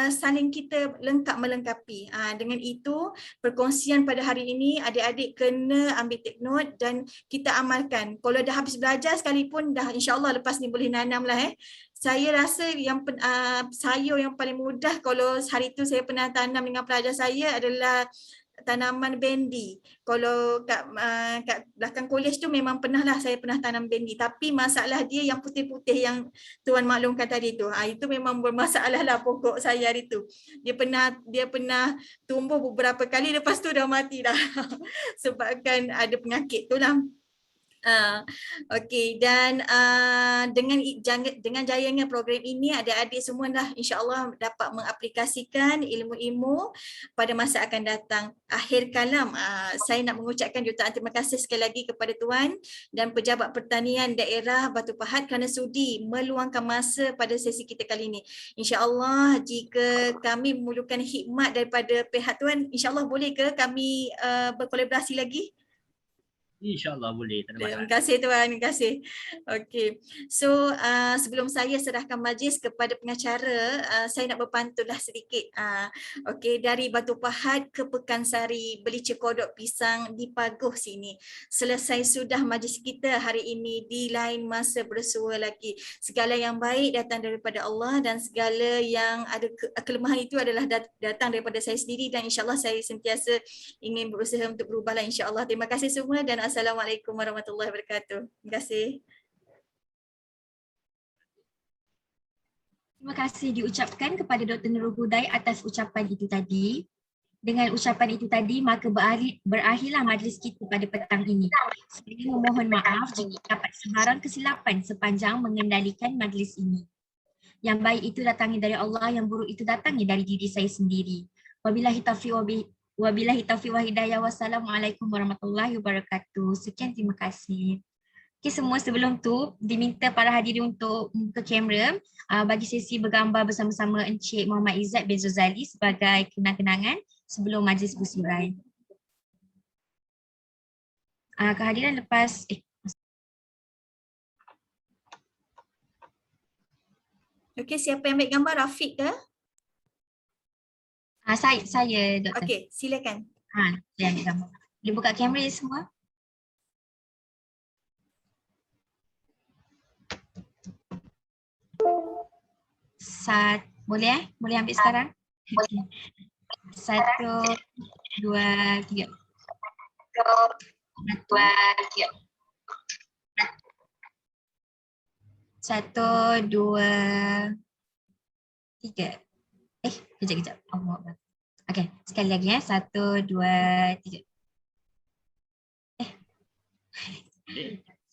saling kita lengkap melengkapi. Dengan itu, perkongsian pada hari ini adik-adik kena ambil take note dan kita amalkan. Kalau dah habis belajar sekalipun, dah insya-Allah lepas ni boleh nanam lah. Saya rasa sayur yang paling mudah kalau hari tu saya pernah tanam dengan pelajar saya adalah tanaman bendi. Kalau kat belakang kolej tu memang saya pernah tanam bendi, tapi masalah dia yang putih-putih yang Tuan maklumkan tadi tu. Itu memang bermasalah lah pokok saya hari tu. Dia pernah tumbuh beberapa kali, lepas tu dah mati dah. Sebabkan ada penyakit tu lah. Okey, dan dengan jayanya program ini adik-adik semua dah insya-Allah dapat mengaplikasikan ilmu-ilmu pada masa akan datang. Akhir kalam, saya nak mengucapkan jutaan terima kasih sekali lagi kepada Tuan dan Pejabat Pertanian Daerah Batu Pahat kerana sudi meluangkan masa pada sesi kita kali ini. Insya-Allah jika kami memerlukan khidmat daripada pihak Tuan, insya-Allah boleh ke kami berkolaborasi lagi? InsyaAllah boleh. Tak ada Terima masalah. kasih Tuan, terima kasih. Okey. So sebelum saya serahkan majlis kepada pengacara, saya nak berpantunlah sedikit. Okey, dari Batu Pahat ke Pekansari, beli cekodok pisang di Paguh sini. Selesai sudah majlis kita hari ini, di lain masa bersua lagi. Segala yang baik datang daripada Allah dan segala yang ada kelemahan itu adalah datang daripada saya sendiri, dan insya-Allah saya sentiasa ingin berusaha untuk berubahlah insya-Allah. Terima kasih semua dan Assalamualaikum warahmatullahi wabarakatuh. Terima kasih. Terima kasih diucapkan kepada Dr. Nurul Hudai atas ucapan itu tadi. Dengan ucapan itu tadi, maka berakhirlah majlis kita pada petang ini. Saya memohon maaf jika dapat sebarang kesilapan sepanjang mengendalikan majlis ini. Yang baik itu datangnya dari Allah, yang buruk itu datangnya dari diri saya sendiri. Wabillahi taufiq wa hidayah. Wassalamualaikum warahmatullahi wabarakatuh. Sekian, terima kasih. Okay, semua sebelum tu diminta para hadirin untuk buka kamera bagi sesi bergambar bersama-sama Encik Muhammad Izzat bin Zozali sebagai kenang-kenangan sebelum majlis bersurai. Kehadiran lepas Okey, siapa yang ambil gambar? Rafiq ke? saya Doktor. Okey, silakan. Saya ambil gambar. Boleh buka kamera semua? Boleh Boleh ambil sekarang? Okay. 1, 2, 3. 1, 2, 3. Kejap. Okey, sekali lagi 1, 2, 3.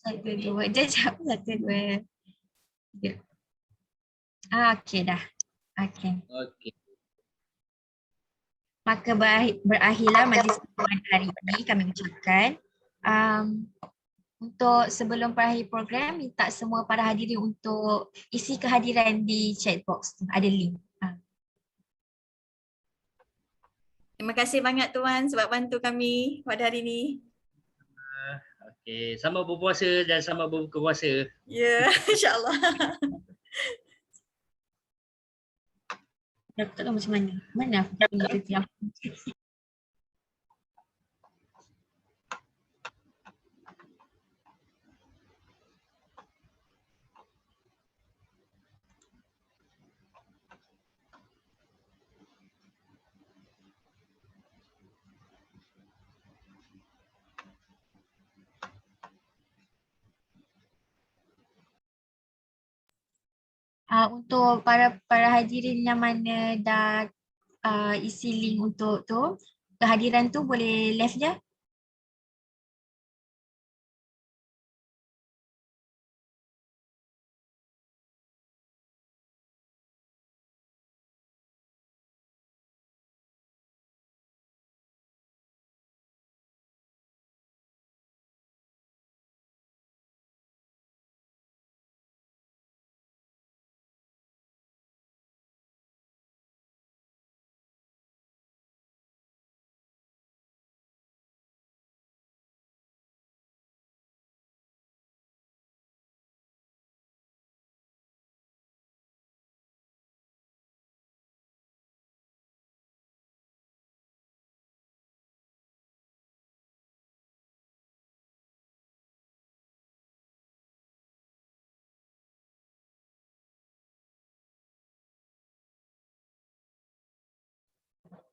1, 2, jap. 1, 2, 3. Okey dah. Okey. Okey. Maka berakhirlah majlis kita pada hari ini, kami ucapkan. Untuk sebelum berakhir program, minta semua para hadirin untuk isi kehadiran di chat box. Ada link. Terima kasih banyak Tuan sebab bantu kami pada hari ini. Okey, selamat berpuasa dan selamat berbuka puasa. Ya, insya-Allah. Dah tak tahu macam mana. Mana aku punya kerja. Untuk para hadirin yang mana dah isi link untuk tu, kehadiran tu boleh left je.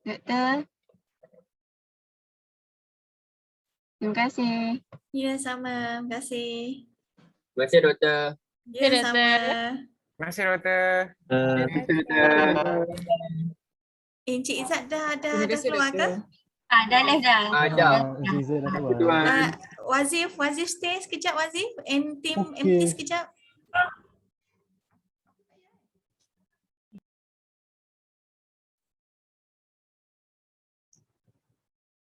Doktor. Terima kasih. Ya, sama. Terima kasih. Terima kasih Doktor. Ya, sama. Terima kasih Doktor. Encik Izzat dah keluar ke? Dah left dah. Encik Izzat dah keluar. Wazif stay sekejap Wazif. Team Okey. MT sekejap.